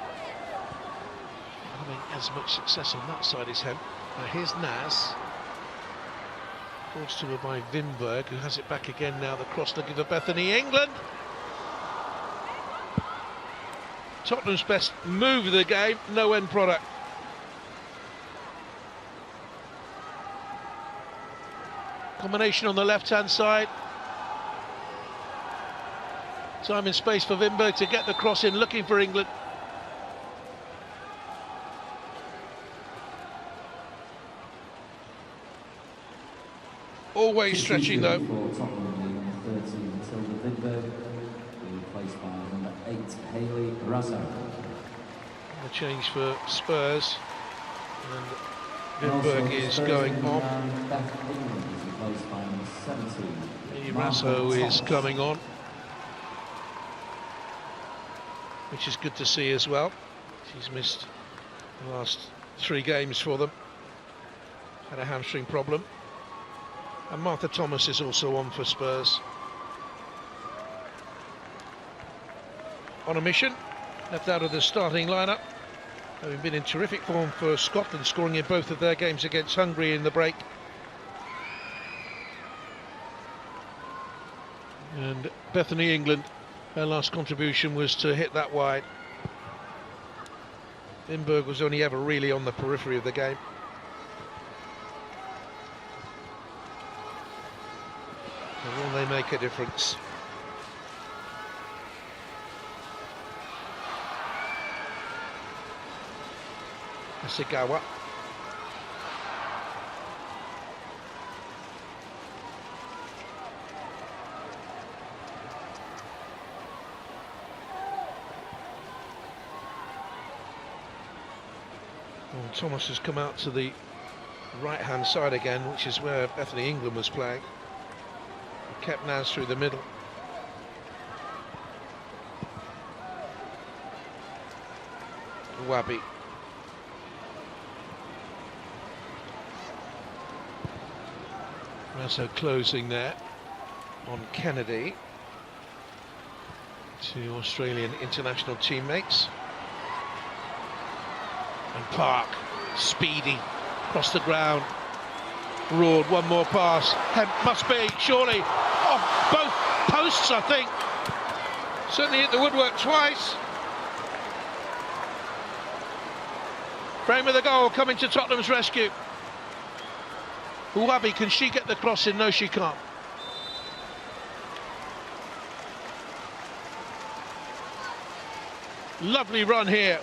Having as much success on that side as him. Now here's Naz. Forced to her by Vinberg, who has it back again now. The cross looking for Bethany England. Tottenham's best move of the game, no end product. Combination on the left-hand side. Time and space for Vinberg to get the cross in, looking for England. Always stretching though. A change for Spurs. And Vinberg is going on. Rasso is coming on, which is good to see as well. She's missed the last 3 games for them. Had a hamstring problem. And Martha Thomas is also on for Spurs. On a mission, left out of the starting lineup. Having been in terrific form for Scotland, scoring in both of their games against Hungary in the break. And Bethany England, her last contribution was to hit that wide. Vinberg was only ever really on the periphery of the game. And will they make a difference? Asigawa. Well, Thomas has come out to the right-hand side again, which is where Bethany England was playing. Kept Naz through the middle. Wabi. Rasso closing there on Kennedy to Australian international teammates. And Park, speedy, across the ground. Roared, one more pass. Hemp must be, surely. Oh, both posts, I think. Certainly hit the woodwork twice. Frame of the goal coming to Tottenham's rescue. Uwabi, can she get the cross in? No, she can't. Lovely run here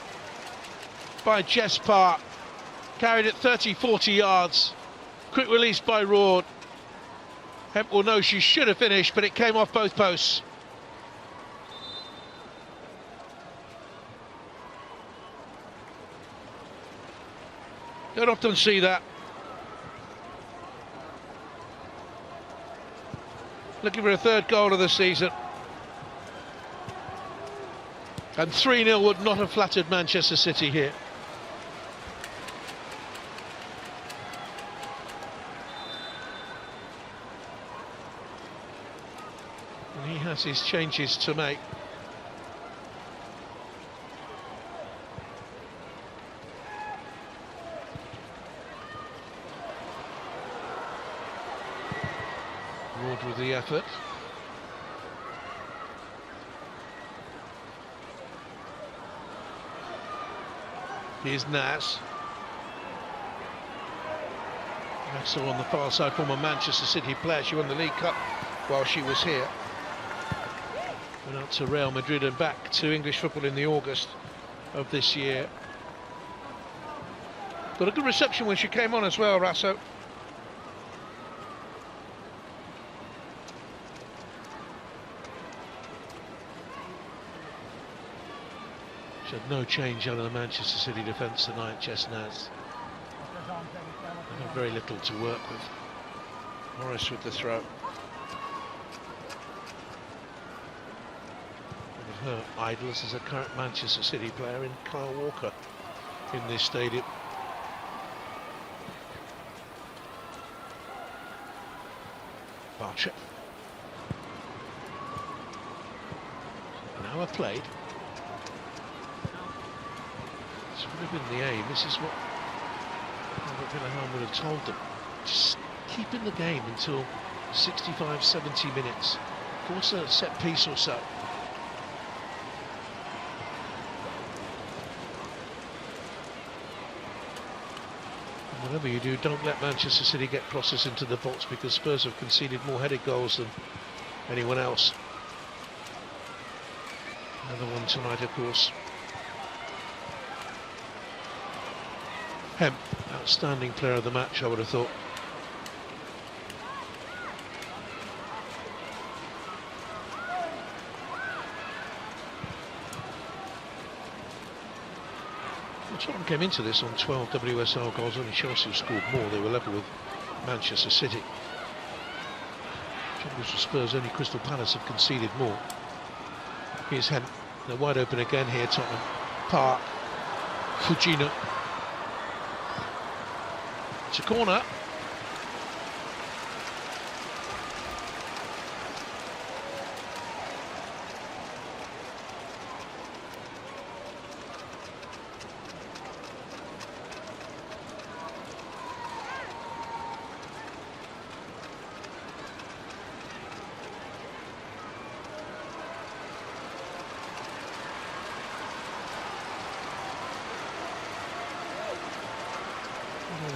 by Jess Park. Carried it 30-40 yards. Quick release by Roard. Hemp will know she should have finished, but it came off both posts. Don't often see that. Looking for a 3rd goal of the season. And 3-0 would not have flattered Manchester City here. has his changes to make. Ward with the effort. Here's Nas. Maxwell on the far side, former Manchester City player. She won the League Cup while she was here. Went out to Real Madrid and back to English football in the August of this year. Got a good reception when she came on as well, Rasso. She had no change out of the Manchester City defence tonight, Jess Nas. Very little to work with. Morris with the throw. One of her idols is a current Manchester City player in Kyle Walker in this stadium. Barclays. An hour played. This would have been the aim. This is what Villahan would have told them. Just keep in the game until 65, 70 minutes. Force a set piece or so. And whatever you do, don't let Manchester City get crosses into the box, because Spurs have conceded more headed goals than anyone else. Another one tonight, of course. Hemp, outstanding player of the match, I would have thought. Well, Tottenham came into this on 12 WSL goals. Only Chelsea scored more. They were level with Manchester City. Troubles for Spurs, only Crystal Palace have conceded more. Here's Hemp. They're wide open again here, Tottenham. Park. Fujino. It's a corner.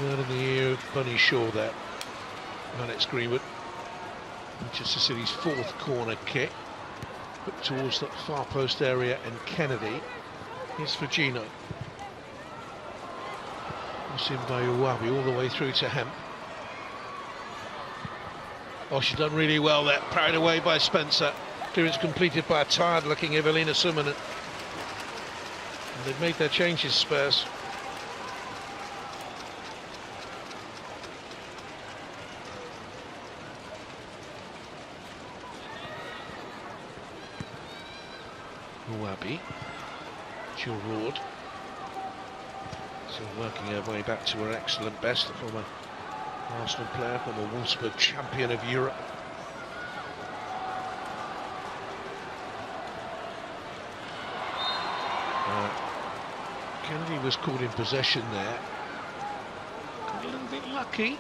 Word in the ear of Bunny Shaw there. Alex Greenwood. Manchester City's fourth corner kick. Put towards that far post area, and Kennedy. Here's Fujino. It's in by Uwabi all the way through to Hemp. Oh, she's done really well there. Parried away by Spencer. Clearance completed by a tired-looking Evelina Summanen. And they've made their changes, Spurs. Uwabi, Giroud, still working her way back to her excellent best, the former Arsenal player, former Wolfsburg champion of Europe. Kennedy was caught in possession there, got a little bit lucky.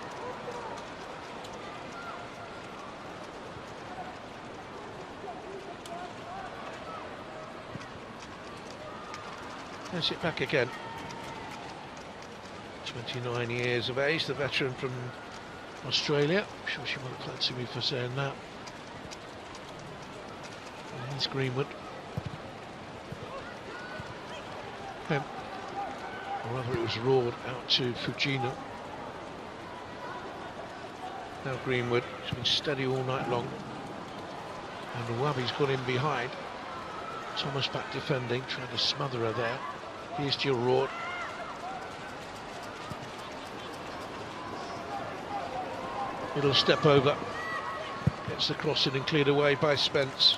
There's it back again. 29 years of age, the veteran from Australia. I'm sure she won't fancy me for saying that. And here's Greenwood. Or rather, it was roared out to Fujino. Now Greenwood, she's been steady all night long. And Uwabi's got in behind. Thomas back defending, trying to smother her there. Here's Giroud. Little step over. Gets the cross in and cleared away by Spence.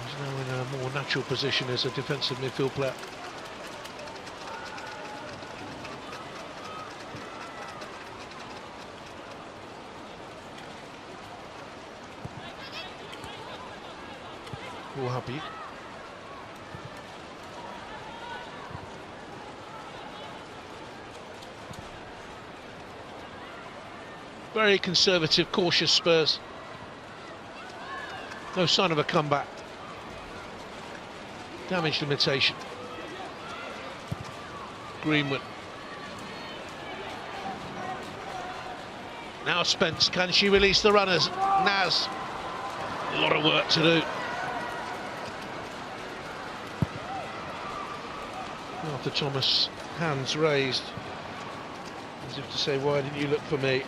He's now in a more natural position as a defensive midfield player. Wahhabi. Very conservative, cautious Spurs. No sign of a comeback. Damage limitation. Greenwood. Now Spence, can she release the runners? Naz. A lot of work to do. After Thomas, hands raised, as if to say, why didn't you look for me?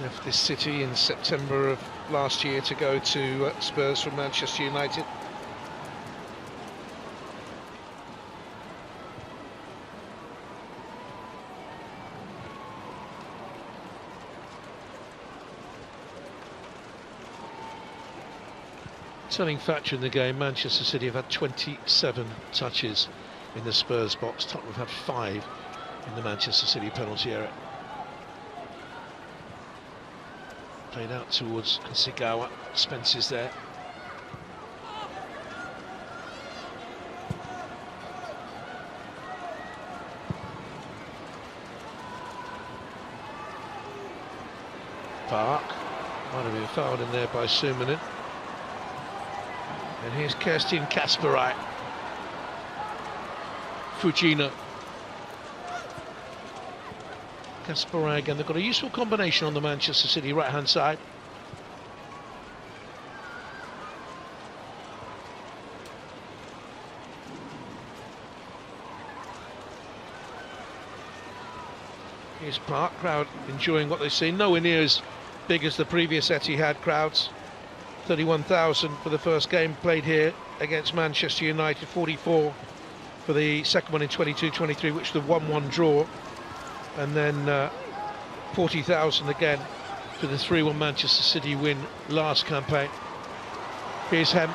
Left this city in September of last year to go to Spurs from Manchester United. Telling factor in the game, Manchester City have had 27 touches in the Spurs box. Tottenham have had 5 in the Manchester City penalty area. Played out towards Sigawa. Spence is there. Park. Might have been fouled in there by Sumanin. And here's Kerstin Kasparai. Fujino. Kasparai again. They've got a useful combination on the Manchester City right-hand side. Here's Park. Crowd enjoying what they've seen. Nowhere near as big as the previous Etihad crowds. 31,000 for the first game played here against Manchester United, 44 for the second one in 22-23, which was the 1-1 draw, and then 40,000 again for the 3-1 Manchester City win last campaign. Here's Hemp,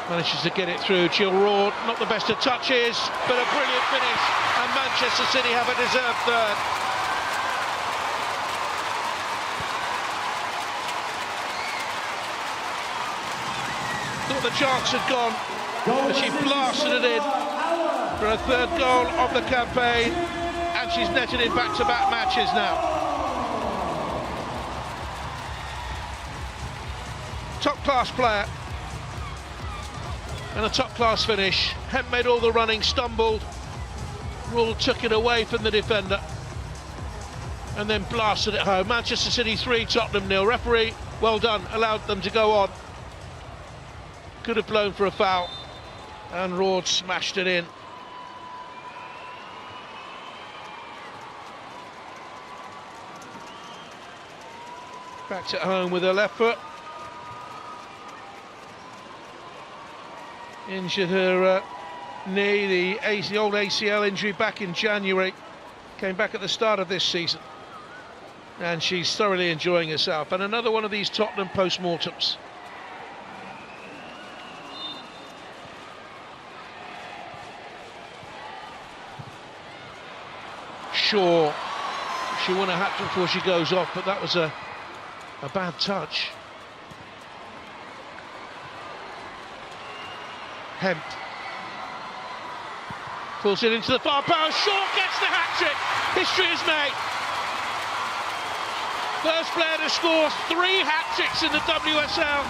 manages to get it through. Gilroy, not the best of touches, but a brilliant finish, and Manchester City have a deserved third. Thought the chance had gone, but she blasted it in for her third goal of the campaign, and she's netted in back-to-back matches now. Top-class player and a top-class finish. Hemp made all the running, stumbled. Rule took it away from the defender and then blasted it home. Manchester City 3, Tottenham 0. Referee, well done, allowed them to go on. Could have blown for a foul, and Rord smashed it in. Backed it home with her left foot. Injured her knee, the old ACL injury back in January. Came back at the start of this season, and she's thoroughly enjoying herself. And another one of these Tottenham post-mortems. Sure, she won a hat-trick before she goes off, but that was a bad touch. Hemp pulls it into the far post. Shaw gets the hat-trick. History is made. First player to score 3 hat-tricks in the WSL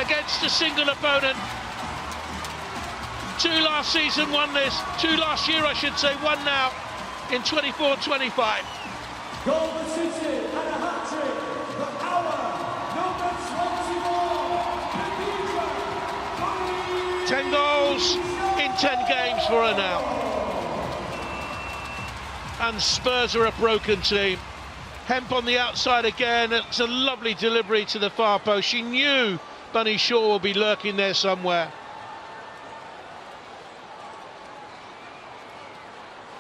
against a single opponent. 2 last season, 1 this. 2 last year, I should say, 1 now. In 24-25. Goal for City and a hat-trick. The power, number 21. 10 goals in 10 games for her now. And Spurs are a broken team. Hemp on the outside again. It's a lovely delivery to the far post. She knew Bunny Shaw will be lurking there somewhere.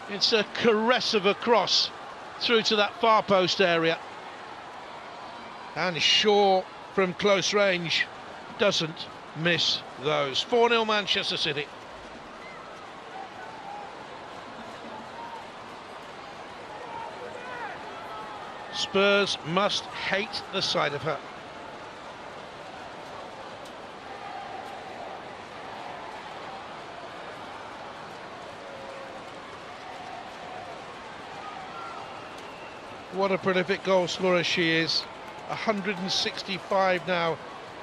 It's a caress of a cross through to that far post area. And Shaw from close range doesn't miss those. 4-0 Manchester City. Spurs must hate the sight of her. What a prolific goal scorer she is. 165 now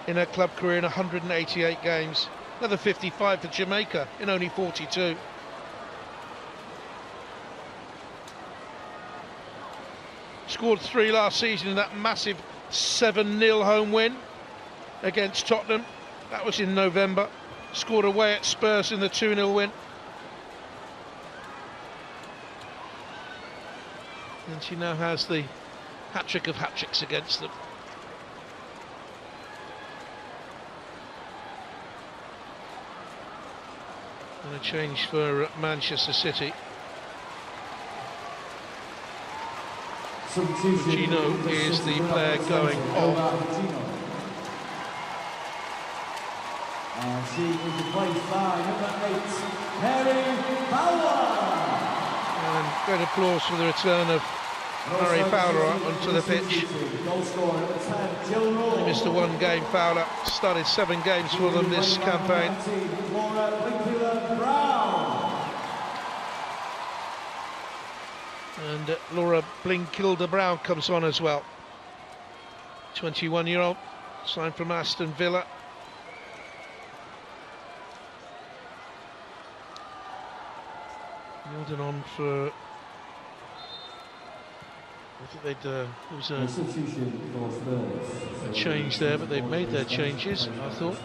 in her club career in 188 games. Another 55 for Jamaica in only 42. Scored 3 last season in that massive 7-0 home win against Tottenham. That was in November. Scored away at Spurs in the 2-0 win. And she now has the hat-trick of hat-tricks against them. And a change for Manchester City. Gino is the player going off. And she is replaced by number 8, Mary Fowler. And great applause for the return of Mary Fowler onto the pitch. Only missed the 1 game. Fowler started 7 games for them this campaign. And Laura Blinkilder-Brown comes on as well. 21-year-old, signed from Aston Villa. Holding on for... I think they'd... there was a change there, but they've made their changes, I thought.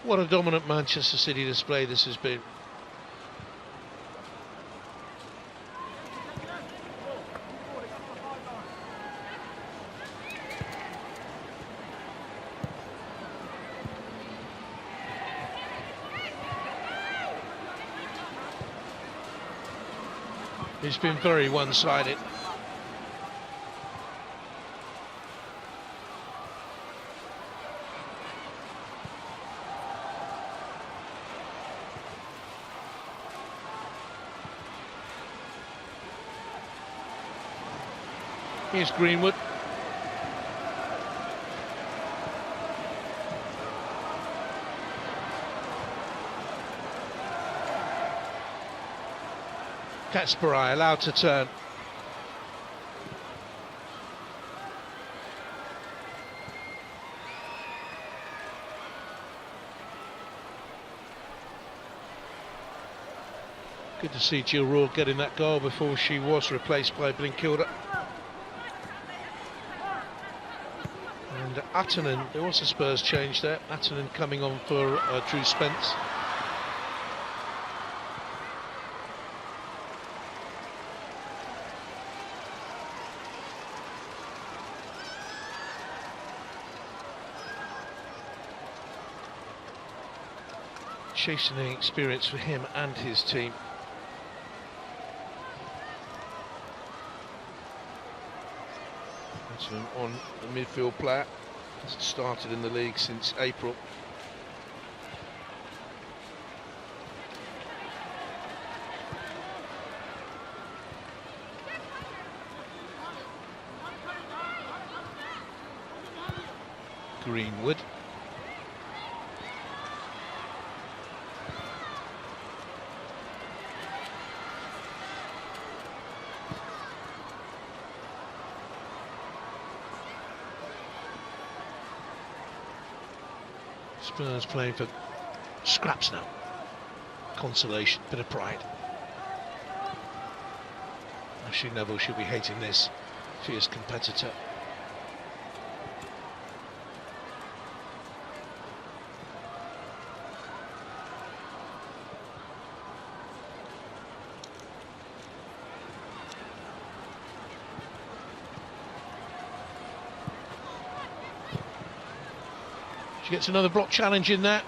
What a dominant Manchester City display this has been. It's been very one-sided. Here's Greenwood. Kasparai allowed to turn. Good to see Jill Rourke getting that goal before she was replaced by Blinkilder. And Attonen, there was a Spurs change there. Attonen coming on for Drew Spence. Chastening experience for him and his team. Attonen on the midfield player. Hasn't started in the league since April. Greenwood. Spurs playing for scraps now. Consolation, bit of pride. Ashley Neville should be hating this fierce competitor. She gets another block challenge in there.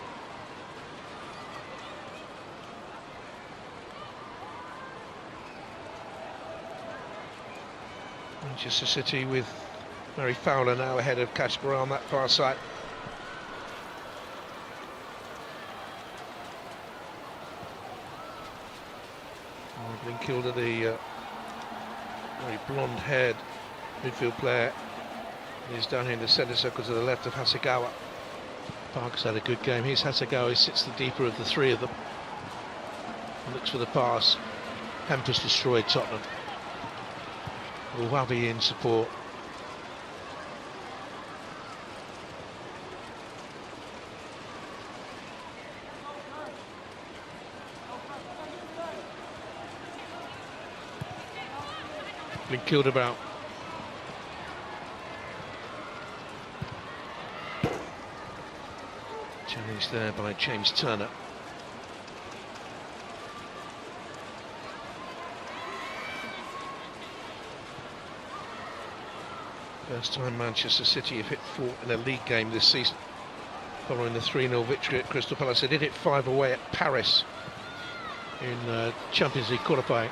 Manchester City with Mary Fowler now ahead of Kasper on that far side. Blinkilder, the very blonde-haired midfield player, is down here in the centre circle to the left of Hasegawa. Parker's had a good game. Here's Hasegawa, he sits the deeper of the three of them. Looks for the pass. Hempus destroyed Tottenham. Wabi in support. Blinkilder. Challenged there by James Turner. First time Manchester City have hit 4 in a league game this season, following the 3-0 victory at Crystal Palace. They did hit 5 away at Paris in Champions League qualifying.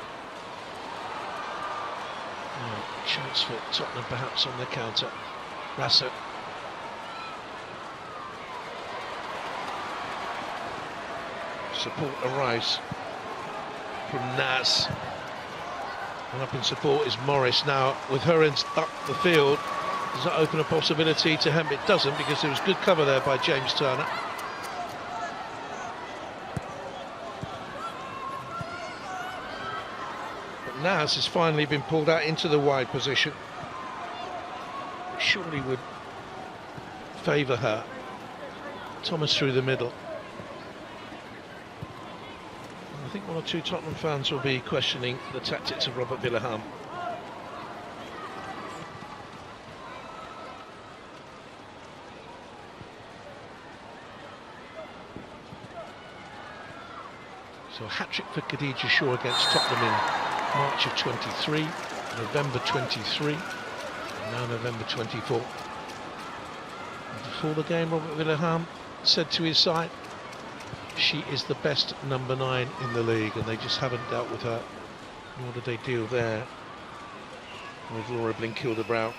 Chance for Tottenham perhaps on the counter. Rasso. Support arrives from Naz. And up in support is Morris now with her up the field. Does that open a possibility to Hemp? It doesn't, because there was good cover there by James Turner. But Naz has finally been pulled out into the wide position. Surely would favour her. Thomas through the middle. I think one or two Tottenham fans will be questioning the tactics of Robert Villahamn. So a hat-trick for Khadija Shaw against Tottenham in March of 23, November 23, and now November 24. And before the game, Robert Villahamn said to his side, she is the best number 9 in the league, and they just haven't dealt with her. Nor did they deal there with Laura Blinkilder-Brown.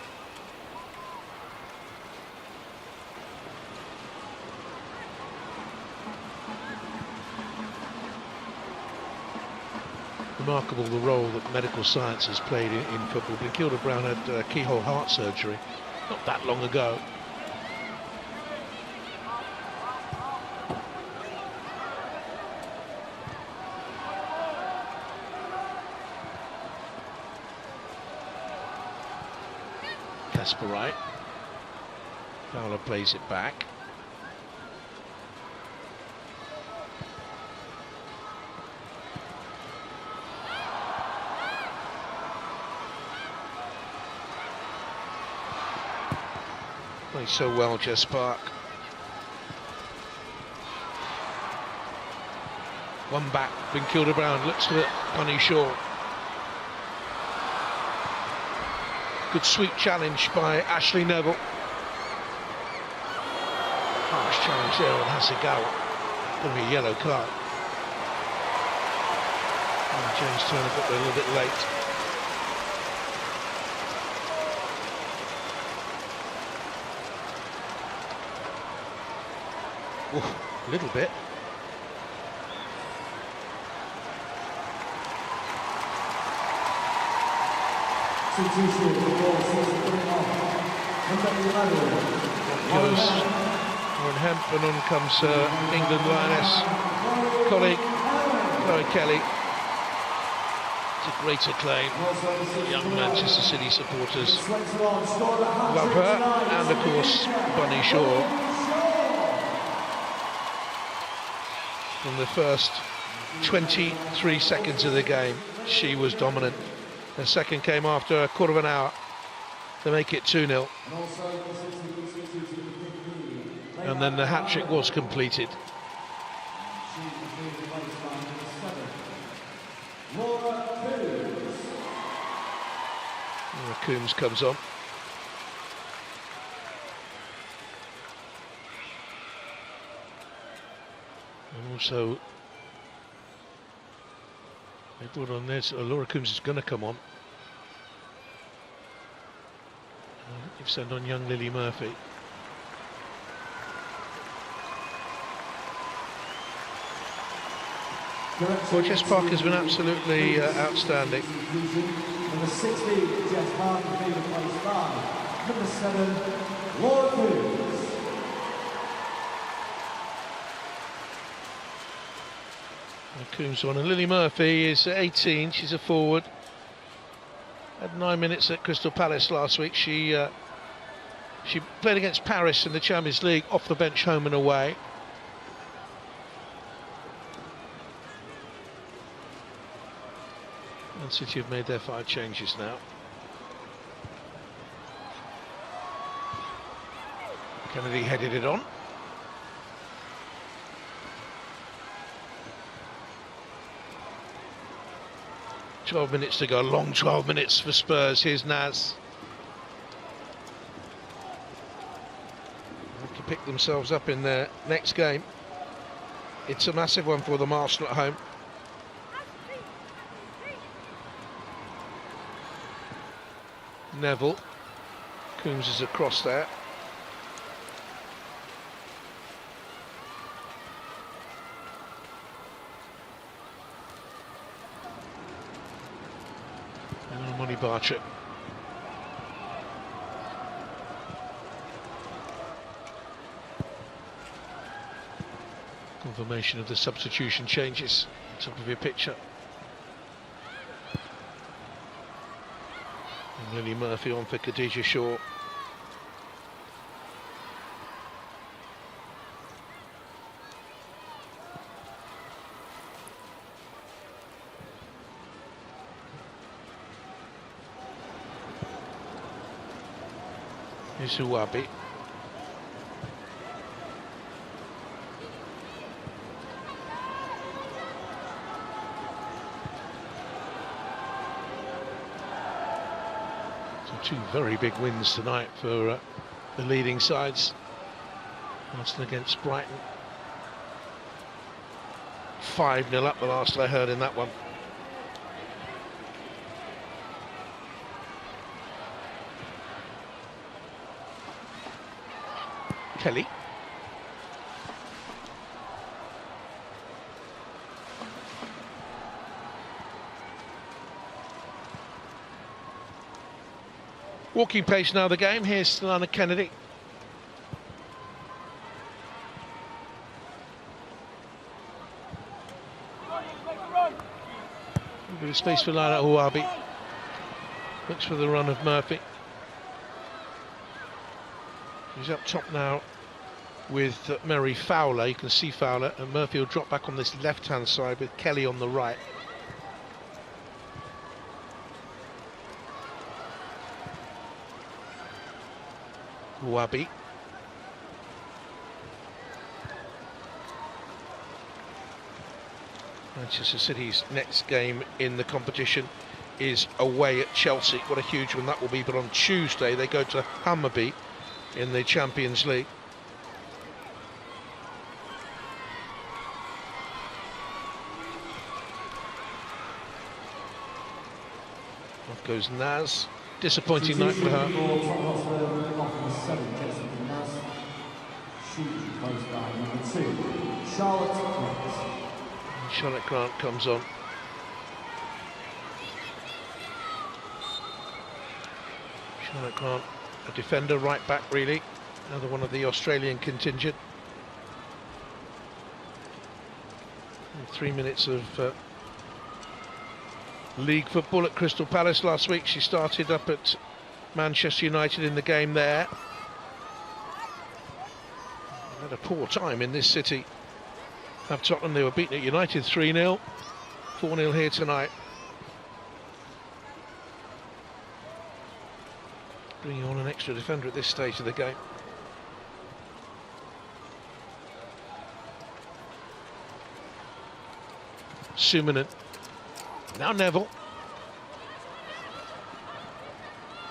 Remarkable the role that medical science has played in football. Blinkilder-Brown had keyhole heart surgery not that long ago. Right. Fowler plays it back. Plays so well, Jess Park. One back, Blinkilder-Brown looks for Bunny Shaw. Good sweep challenge by Ashley Neville. Harsh challenge there on Hasegawa. Going to be a yellow card. And James Turner got there a little bit late. Ooh, a little bit. Goes Warren Hemp, and on comes England Lioness colleague Chloe Kelly. It's a great acclaim. Young Manchester City supporters love her, and of course Bunny Shaw. From the first 23 seconds of the game, she was dominant. The second came after a quarter of an hour to make it 2-0. And then the hat-trick was completed. Laura Coombs comes on. And also, they brought on this. Laura Coombs is going to come on. send on young Lily Murphy. Well, Jess Parker's been absolutely outstanding. Number 16, Jess Parker, being replaced by number 7, Laura Coombs. Coombs on, and Lily Murphy is 18. She's a forward. Had 9 minutes at Crystal Palace last week. She played against Paris in the Champions League off the bench, home and away. Man City have made their 5 changes now. Kennedy headed it on. "12 minutes to go, long 12 minutes for Spurs." Here's Naz. They can pick themselves up in their next game. It's a massive one for them, Arsenal at home. Neville. Coombs is across there. And Money Bartrett. Confirmation of the substitution changes. Top of your picture. Lily Murphy on for Khadija Shaw. Here's Uwabi. Two very big wins tonight for the leading sides. Arsenal against Brighton. 5-0 up the last I heard in that one. Kelly. Walking pace now the game. Here's Lana Kennedy. A bit of space for Lana Uwabi. Looks for the run of Murphy. He's up top now with Mary Fowler. You can see Fowler, and Murphy will drop back on this left-hand side with Kelly on the right. Uwabi. Manchester City's next game in the competition is away at Chelsea. What a huge one that will be. But on Tuesday they go to Hammarby in the Champions League. Off goes Naz. Disappointing night for her. Charlotte Grant comes on. Charlotte Grant, a defender, right back really. Another one of the Australian contingent. 3 minutes of league football at Crystal Palace last week. She started up at Manchester United in the game there. Had a poor time in this city. Have Tottenham, they were beaten at United 3-0. 4-0 here tonight. Bringing on an extra defender at this stage of the game. Sumanen. Now Neville.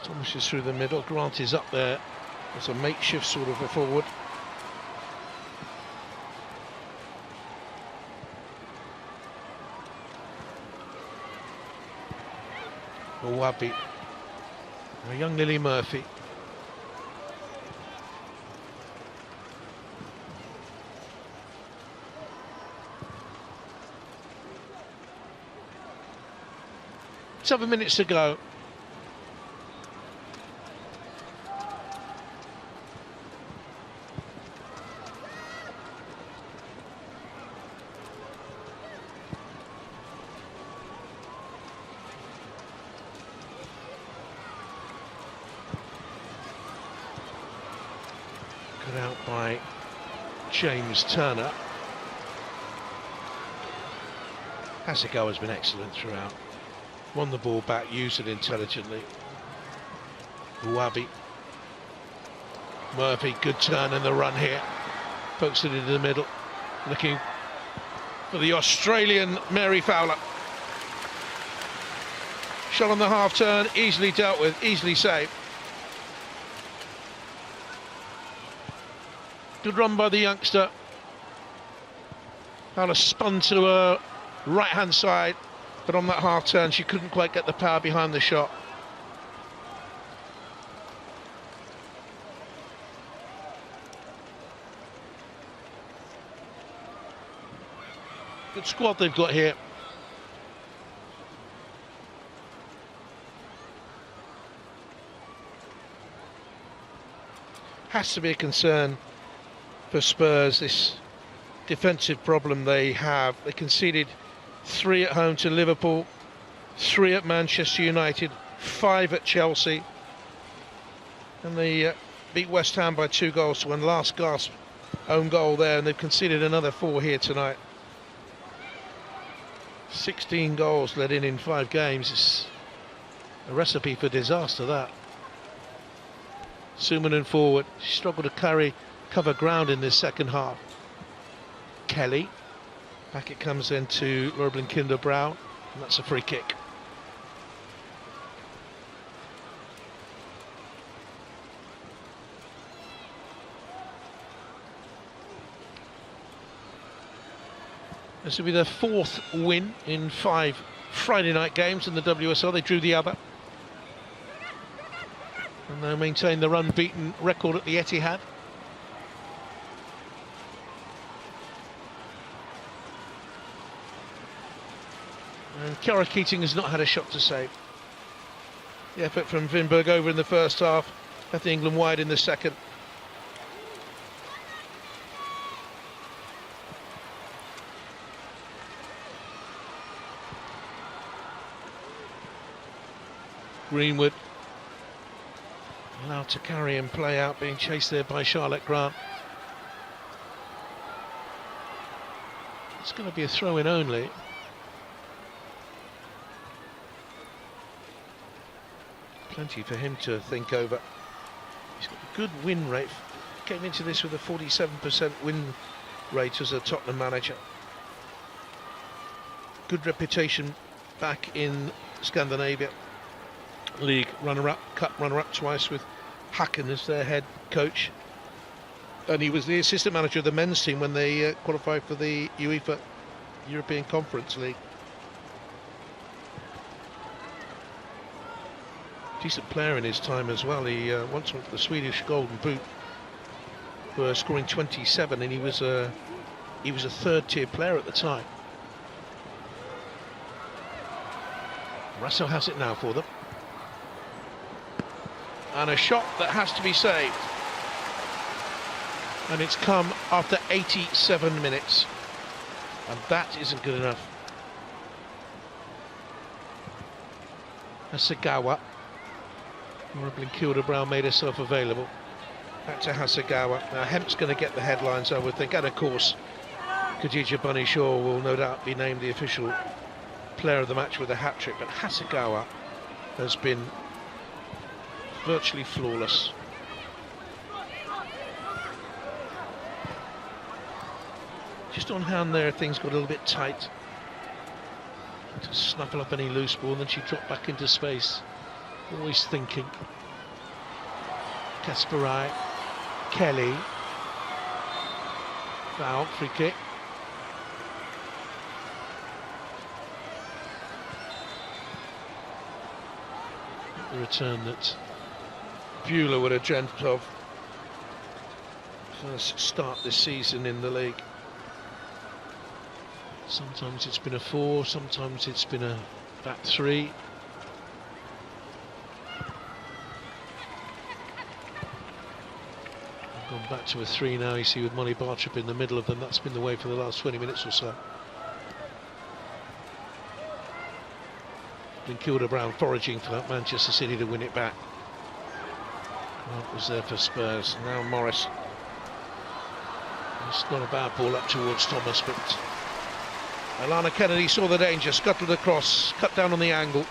Thomas is through the middle. Grant is up there as a makeshift sort of a forward. Uwabi. A young Lily Murphy. 7 minutes to go. Cut out by James Turner. Hasegawa has been excellent throughout. Won the ball back, used it intelligently. Uwabi. Murphy, good turn in the run here. Pokes it into the middle. Looking for the Australian Mary Fowler. Shot on the half turn, easily dealt with, easily saved. Good run by the youngster. Fowler spun to her right hand side, but on that half turn she couldn't quite get the power behind the shot. Good squad they've got here. Has to be a concern for Spurs, this defensive problem they have. They conceded 3 at home to Liverpool, 3 at Manchester United, 5 at Chelsea, and they beat West Ham by 2 goals to 1. Last gasp own goal there, and they've conceded another 4 here tonight. 16 goals let in 5 games. It's a recipe for disaster, that. Sumanen forward, she struggled to cover ground in this second half. Kelly, back it comes into Laura Blinkinder-Brown, and that's a free kick. This will be their 4th win in 5 Friday night games in the WSL. They drew the other. And they'll maintain their unbeaten record at the Etihad. And Kiara Keating has not had a shot to save. The effort from Vinberg over in the first half, left England wide in the second. Greenwood allowed to carry and play out, being chased there by Charlotte Grant. It's going to be a throw-in only. Plenty for him to think over. He's got a good win rate. Came into this with a 47% win rate as a Tottenham manager. Good reputation back in Scandinavia. League runner-up, cup runner-up twice with Hacken as their head coach, and he was the assistant manager of the men's team when they qualified for the UEFA European Conference League. Decent player in his time as well. He once went for the Swedish Golden Boot for scoring 27, and he was a third-tier player at the time. Russell has it now for them. And a shot that has to be saved. And it's come after 87 minutes. And that isn't good enough. Hasegawa. Laura Blinkinder-Brown made herself available. Back to Hasegawa. Now Hemp's going to get the headlines, I would think. And of course, Khadija Bunny-Shaw will no doubt be named the official player of the match with a hat-trick. But Hasegawa has been virtually flawless. Just on hand there, things got a little bit tight. To snuffle up any loose ball, and then she dropped back into space. Always thinking. Kasparai, Kelly. Foul, free kick. The return that Bueller would have dreamt of. First start this season in the league. Sometimes it's been a 4, sometimes it's been a back 3. Back to a 3 now, you see, with Molly Bartrop in the middle of them. That's been the way for the last 20 minutes or so. Blinkilda Brown foraging for Manchester City to win it back. Grant was there for Spurs. Now Morris. It's not a bad ball up towards Thomas, but Alana Kennedy saw the danger, scuttled across, cut down on the angle.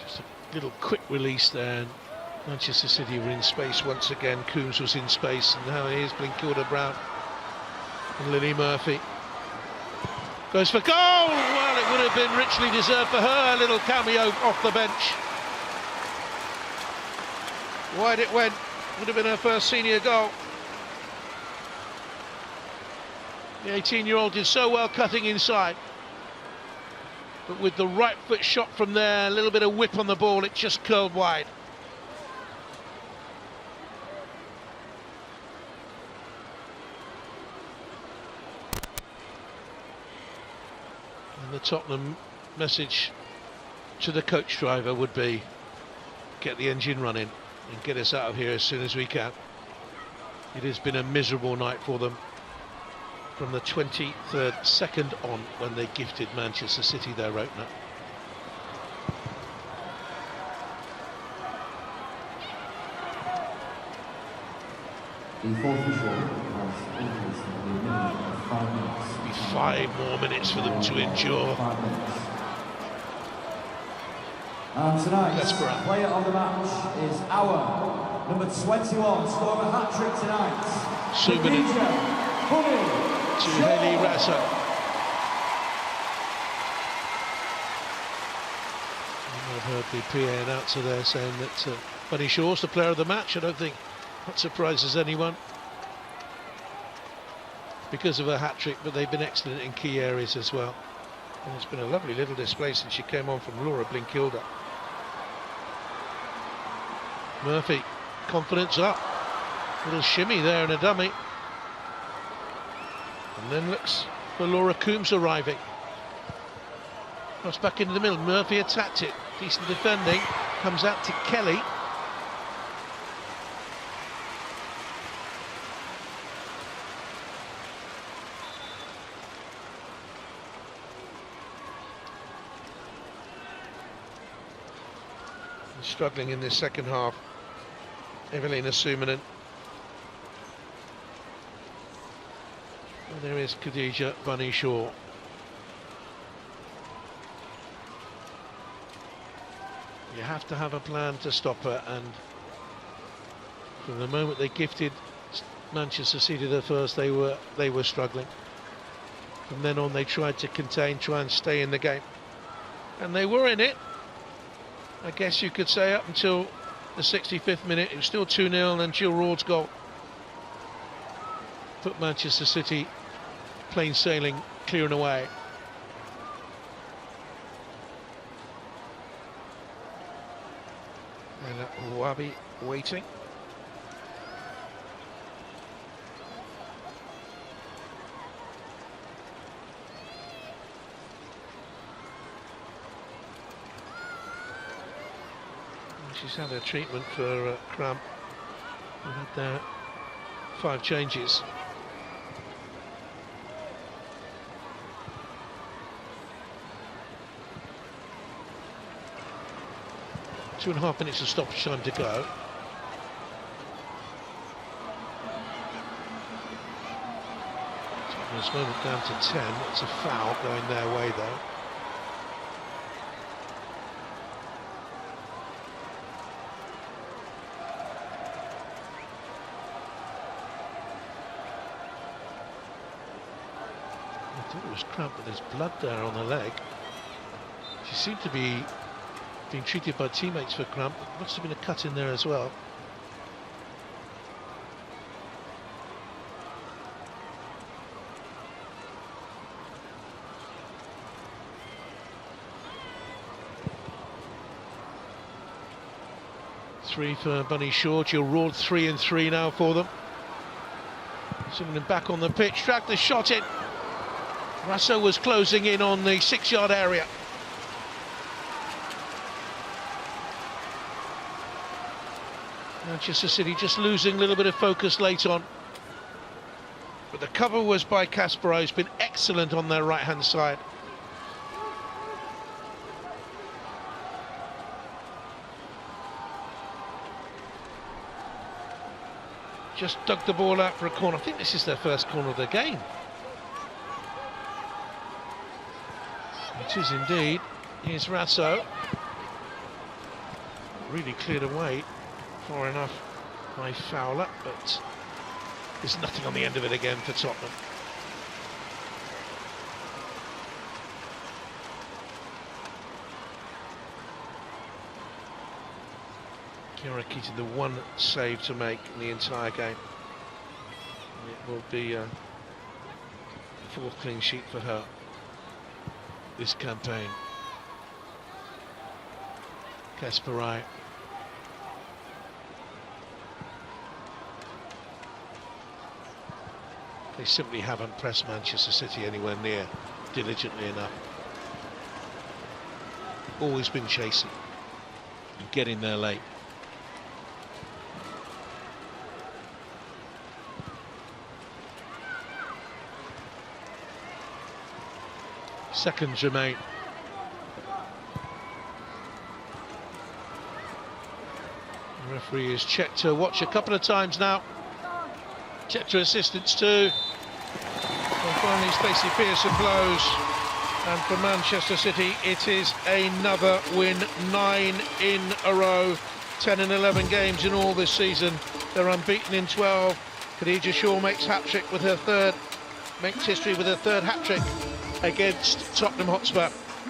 Just a little quick release there. Manchester City were in space once again. Coombs was in space, and now here's Blinkilda Brown and Lily Murphy. Goes for goal! Well, it would have been richly deserved for her. A little cameo off the bench. Wide it went. Would have been her first senior goal. The 18-year-old did so well cutting inside. But with the right foot shot from there, a little bit of whip on the ball, it just curled wide. And the Tottenham message to the coach driver would be, get the engine running and get us out of here as soon as we can. It has been a miserable night for them from the 23rd second on, when they gifted Manchester City their opener. The fourth official has increased the minimum of 5 minutes. It'll be 5 more minutes for them to endure. 5 minutes. And tonight's Desperate. player of the match is our number 21, scoring a hat-trick tonight. Subin to Haley Rasa. I've heard the PA announcer there saying that Bunny Shaw's the player of the match. I don't think that surprises anyone because of her hat-trick, but they've been excellent in key areas as well. And it's been a lovely little display since she came on from Laura Blinkilda. Murphy, confidence up. Little shimmy there and a dummy. And then looks for Laura Coombs arriving. Cross back into the middle. Murphy attacked it. Decent defending. Comes out to Kelly. Struggling in this second half, Evelina Suminen. And there is Khadija Bunny Shaw. You have to have a plan to stop her, and from the moment they gifted Manchester City the first, they were struggling. From then on, they tried to contain, try and stay in the game, and they were in it. I guess you could say up until the 65th minute. It was still 2-0, and then Jill Roard's goal put Manchester City plain sailing, clearing away. And Wabi waiting. She's had her treatment for cramp. We've had there 5 changes. Two and a half minutes of stoppage time to go. This moment down to 10. It's a foul going their way though. I thought it was cramp, but there's blood there on the leg. She seemed to be being treated by teammates for cramp. Must have been a cut in there as well. 3 for Bunny Shaw. She'll roll 3-3 now for them. Singing back on the pitch, dragged the shot in. Rasso was closing in on the 6-yard area. Manchester City just losing a little bit of focus late on. But the cover was by Kasparov, who's been excellent on their right-hand side. Just dug the ball out for a corner. I think this is their first corner of the game. It is indeed. Here's Rasso. Really cleared away far enough by Fowler, but there's nothing on the end of it again for Tottenham. Kira Keating, the one save to make in the entire game. And it will be a 4th clean sheet for her this campaign. Kasparov. They simply haven't pressed Manchester City anywhere near diligently enough. Always been chasing and getting there late. Seconds remain. The referee has checked her watch a couple of times now. Checked her assistance too. And finally Stacey Pearson blows. And for Manchester City it is another win. 9 in a row. 10 and 11 games in all this season. They're unbeaten in 12. Khadija Shaw makes hat-trick with her third. Makes history with her third hat-trick against Tottenham Hotspur.